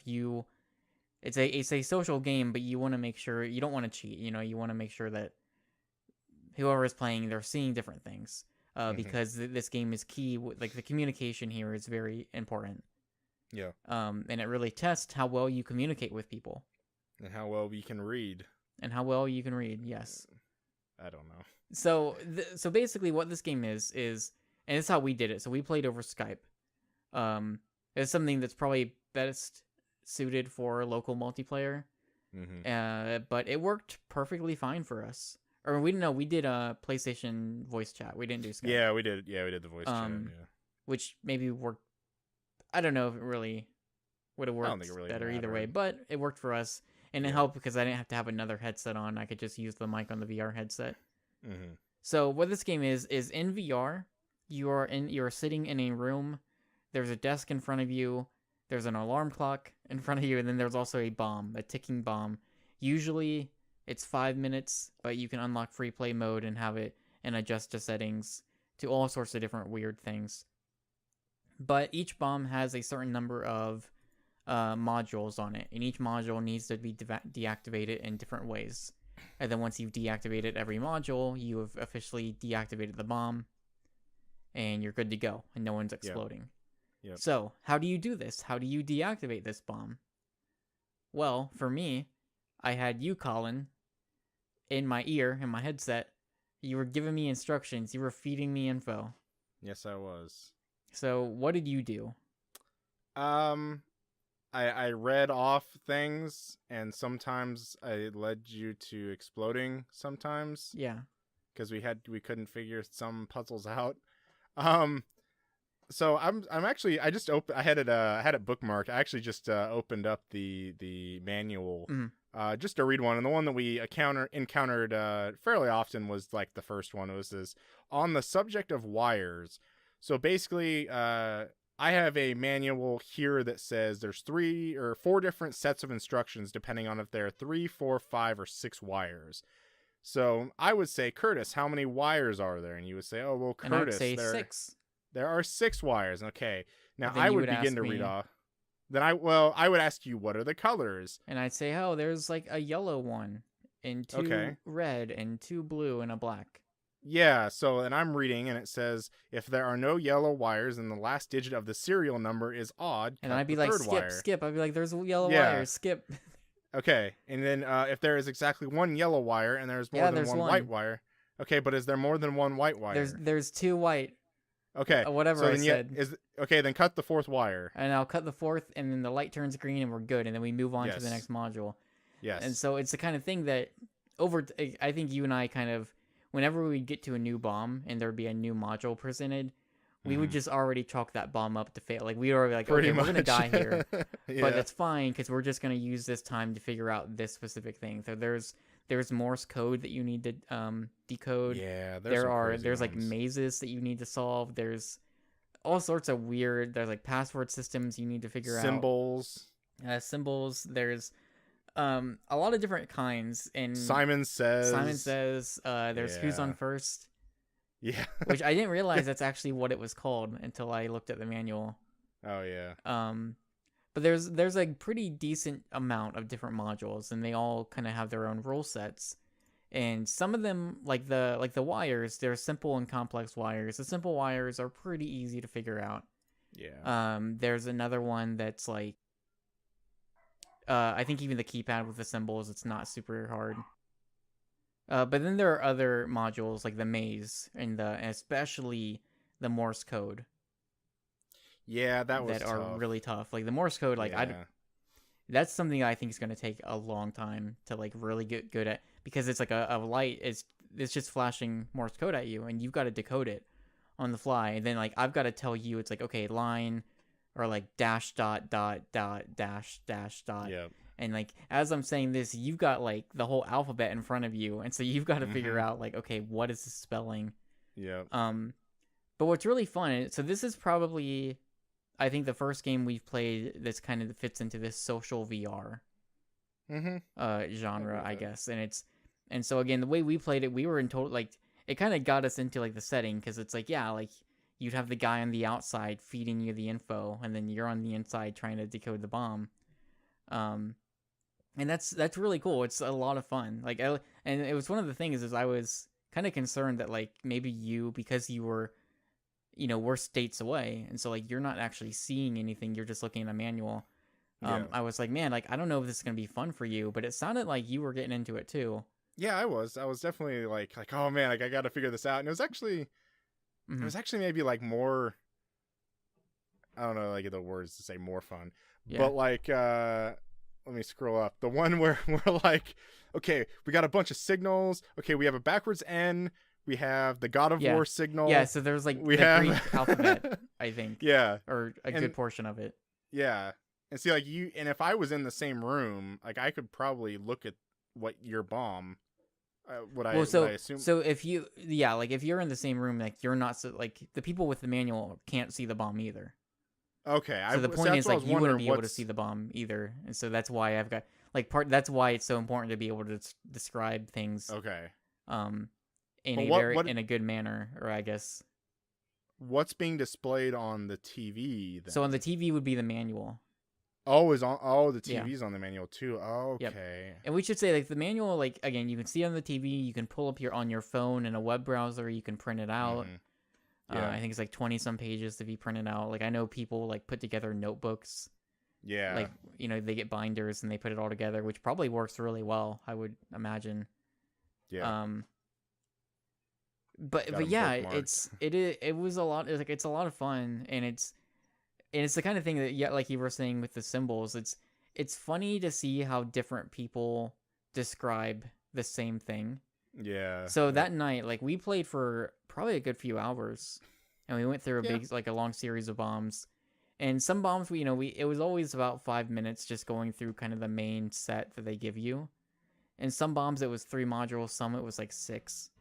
It's a social game, but you want to make sure you don't want to cheat. You want to make sure that whoever is playing, they're seeing different things. Because this game is key. Like the communication here is very important. Yeah. And it really tests how well you communicate with people. And how well you can read. Yes. I don't know. So basically, what this game is, and it's how we did it. So we played over Skype. It's something that's probably best suited for local multiplayer. But it worked perfectly fine for us. Or we didn't know, we did a PlayStation voice chat. We didn't do Skype. Yeah, we did. Yeah, we did the voice chat. Yeah. Which maybe worked. I don't know if it really would have worked really better mattered. either way, but it worked for us, and it helped because I didn't have to have another headset on. I could just use the mic on the VR headset. So what this game is in VR, you're sitting in a room. There's a desk in front of you. There's an alarm clock in front of you, and then there's also a bomb, a ticking bomb. Usually it's 5 minutes, but you can unlock free play mode and have it and adjust the settings to all sorts of different weird things. But each bomb has a certain number of modules on it, and each module needs to be deactivated in different ways. And then once you've deactivated every module, you have officially deactivated the bomb, and you're good to go, and no one's exploding. Yep. So, how do you do this? How do you deactivate this bomb? Well, for me, I had you, Collin, in my ear, in my headset. You were giving me instructions. You were feeding me info. Yes, I was. So, what did you do? I read off things, and sometimes I led you to exploding. Sometimes, Yeah, because we couldn't figure some puzzles out. So I'm actually I had it bookmarked. I actually just opened up the manual just to read one, and the one that we encountered fairly often was like the first one. It was this on the subject of wires. So basically, I have a manual here that says there's 3 or 4 different sets of instructions depending on if there are 3, 4, 5, or 6 wires. So I would say, Curtis, how many wires are there? And you would say, oh, well, Curtis, and I would say 6. There are 6 wires. Okay. Now Then I you would would begin to ask read me- off. Then I would ask you, what are the colors? And I'd say, oh, there's like a yellow one, and 2 red, and 2 blue, and a black. Yeah, so, and I'm reading, and it says, if there are no yellow wires and the last digit of the serial number is odd, And cut I'd be the like, third wire. skip. I'd be like, there's yellow Yeah. wires, skip. Okay, and then if there is exactly 1 yellow wire and there's more than there's one white wire. Okay, but is there more than 1 white wire? There's 2 white. Okay. Whatever so I then said. Okay, then cut the 4th wire. And I'll cut the 4th, and then the light turns green, and we're good, and then we move on to the Yes. next module. Yes. And so it's the kind of thing that I think you and I kind of, whenever we get to a new bomb and there'd be a new module presented, we would just already chalk that bomb up to fail. Like we'd already be like, Pretty okay, we're gonna much. die here, Yeah. but that's fine because we're just gonna use this time to figure out this specific thing. So there's Morse code that you need to decode. Yeah, There's like mazes that you need to solve. There's all sorts of weird. There's like password systems you need to figure symbols. out. Symbols. There's a lot of different kinds. And Simon says. There's who's on first. Yeah. Which I didn't realize that's actually what it was called until I looked at the manual. Oh yeah. But there's a pretty decent amount of different modules, and they all kind of have their own rule sets. And some of them, like the wires, they're simple and complex wires. The simple wires are pretty easy to figure out. Yeah. There's another one that's like, I think even the keypad with the symbols, it's not super hard. But then there are other modules like the maze and especially the Morse code. Yeah, that tough. Are really tough. Like the Morse code, like yeah. that's something I think is going to take a long time to like really get good at, because it's like a light it's just flashing Morse code at you, and you've got to decode it on the fly. And then like I've got to tell you, it's like, okay, line or like dash dot dot dot dash dash dot. Yeah. And like as I'm saying this, you've got like the whole alphabet in front of you, and so you've got to figure out like, okay, what is the spelling? Yeah. But what's really fun, so this is probably, I think, the first game we've played that's kind of fits into this social VR genre, I guess. And so again, the way we played it, we were in total, like, it kind of got us into like the setting, because it's like, yeah, like you'd have the guy on the outside feeding you the info, and then you're on the inside trying to decode the bomb. And that's really cool. It's a lot of fun. Like, and it was one of the things is I was kind of concerned that like maybe you, because you were, we're states away, and so like you're not actually seeing anything, you're just looking at a manual. I was like, man, like I don't know if this is gonna be fun for you, but it sounded like you were getting into it too. Yeah, I was definitely like, oh man, like I got to figure this out. And it Hmm. was actually maybe like more, I don't know, like the words to say more fun, Yeah. but like, let me scroll up. The one where we're like, okay, we got a bunch of signals. Okay, we have a backwards N. We have the God of Yeah. War Yeah. signal. So there's like We the have, Greek alphabet, I think, yeah, or a good and portion of it. yeah, and see, like you, and if I was in the same room, like I could probably look at what your bomb. Well, Would I so assume? so if you yeah, like if you're in the same room, like you're not like the people with the manual can't see the bomb either. Okay, So the so point that's is what I like was you wouldn't wondering. be able to see What's the bomb either, and so that's why I've got like that's why it's so important to be able to describe things okay? um in But a what very what in a good manner, or I guess. what's being displayed on the TV So on the then? TV would be the manual. Oh, is on. Oh, the Yeah. TV's on the manual too. Yep. Okay. And we should say like the manual, like again, you can see on the TV, you can pull up on your phone in a web browser, you can print it out. Mm-hmm. Yeah. I think it's like 20 some pages to be printed out. Like I know people like put together notebooks, Yeah. like they get binders and they put it all together, which probably works really well, I would imagine. Yeah. Um, Got but them yeah, bookmarked. it was a lot. It's like it's a lot of fun, and it's the kind of thing that, yeah, like you were saying with the symbols, it's funny to see how different people describe the same thing. Yeah. So Yep. that night, like we played for probably a good few hours, and we went through Yeah. a long series of bombs. And some bombs, we it was always about 5 minutes just going through kind of the main set that they give you. And some bombs it was 3 modules, some it was like 6.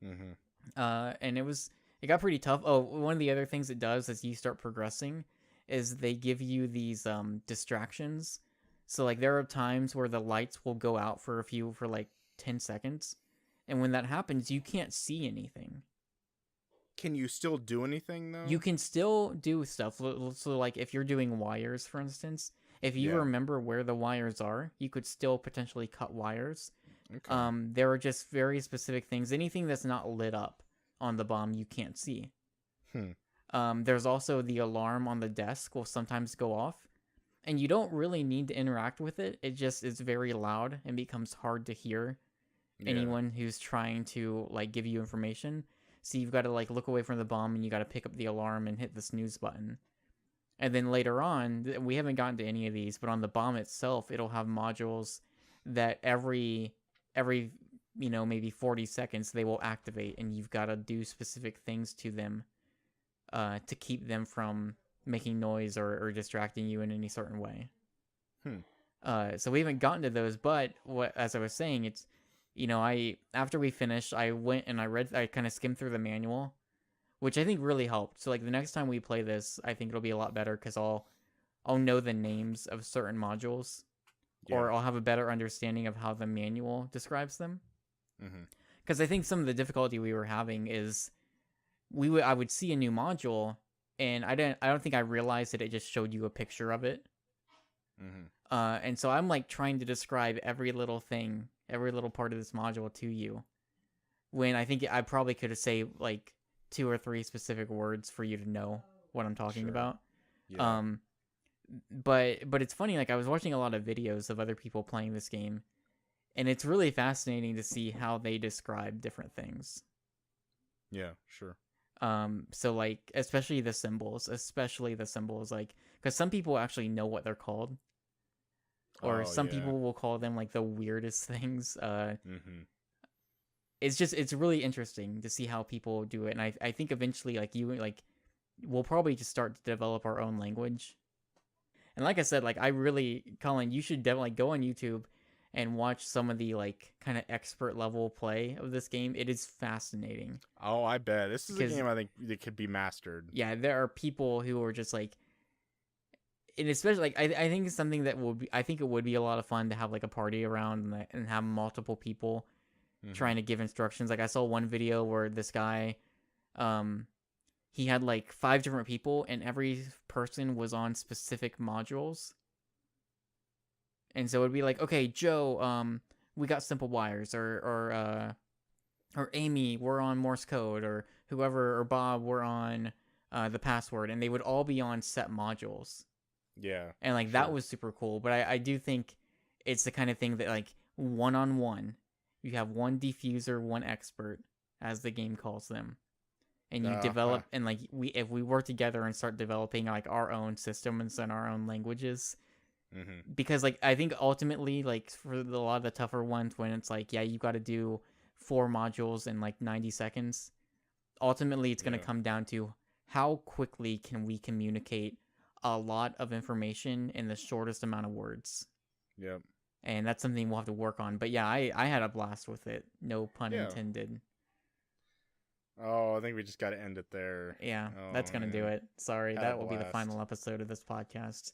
Mm-hmm. And it got pretty tough. Oh, one of the other things it does as you start progressing is they give you these distractions. So like there are times where the lights will go out for like 10 seconds. And when that happens, you can't see anything. Can you still do anything though? You can still do stuff. So like if you're doing wires, for instance, if you Yeah. remember where the wires are, you could still potentially cut wires. Okay. There are just very specific things. Anything that's not lit up on the bomb, you can't see. Hmm. There's also the alarm on the desk will sometimes go off, and you don't really need to interact with it. It just is very loud and becomes hard to hear Yeah. anyone who's trying to like give you information. So you've got to like look away from the bomb and you got to pick up the alarm and hit the snooze button. And then later on, we haven't gotten to any of these, but on the bomb itself, it'll have modules that every maybe 40 seconds they will activate, and you've got to do specific things to them to keep them from making noise or distracting you in any certain way. So we haven't gotten to those, but as I was saying, it's I after we finished, I went and I kind of skimmed through the manual, which I think really helped. So like the next time we play this, I think it'll be a lot better because I'll know the names of certain modules, or Yeah. I'll have a better understanding of how the manual describes them. Mm-hmm. Because I think some of the difficulty we were having is I would see a new module, and I don't think I realized that it just showed you a picture of it. Mm-hmm. And so I'm like trying to describe every little thing, every little part of this module to you, when I think I probably could have saved like 2 or 3 specific words for you to know what I'm talking Sure. about. Yeah. But it's funny, like I was watching a lot of videos of other people playing this game, and it's really fascinating to see how they describe different things. Yeah. Sure. So like especially the symbols, like because some people actually know what they're called, or Oh some yeah. people will call them like the weirdest things. Mm-hmm. It's really interesting to see how people do it, and I think eventually we'll probably just start to develop our own language. And like I said, like Colin, you should definitely go on YouTube and watch some of the like kind of expert level play of this game. It is fascinating. Oh, I bet this is a 'Cause- game I think that could be mastered. Yeah, there are people who are just like, and especially like I think it's something that I think it would be a lot of fun to have like a party around and have multiple people Mm-hmm. trying to give instructions. Like I saw one video where this guy, he had like 5 different people, and every person was on specific modules. And so it'd be like, okay, Joe, we got simple wires, or Amy, we're on Morse code, or whoever, or Bob, we're on the password, and they would all be on set modules. Yeah. And like Sure. that was super cool. But I do think it's the kind of thing that like one-on-one, You have one diffuser, one expert, as the game calls them, and you Huh. develop, and like if we work together and start developing like our own systems and our own languages, Mm-hmm. because like I think ultimately, like for a lot of the tougher ones, when it's like, yeah, you got to do 4 modules in like 90 seconds, ultimately it's going to Yeah. come down to how quickly can we communicate a lot of information in the shortest amount of words. Yep. And that's something we'll have to work on. But yeah, I had a blast with it. No pun Yeah. intended. Oh, I think we just got to end it there. Yeah, Oh that's going to do man, it. Sorry, had a that will be the blast. final episode of this podcast.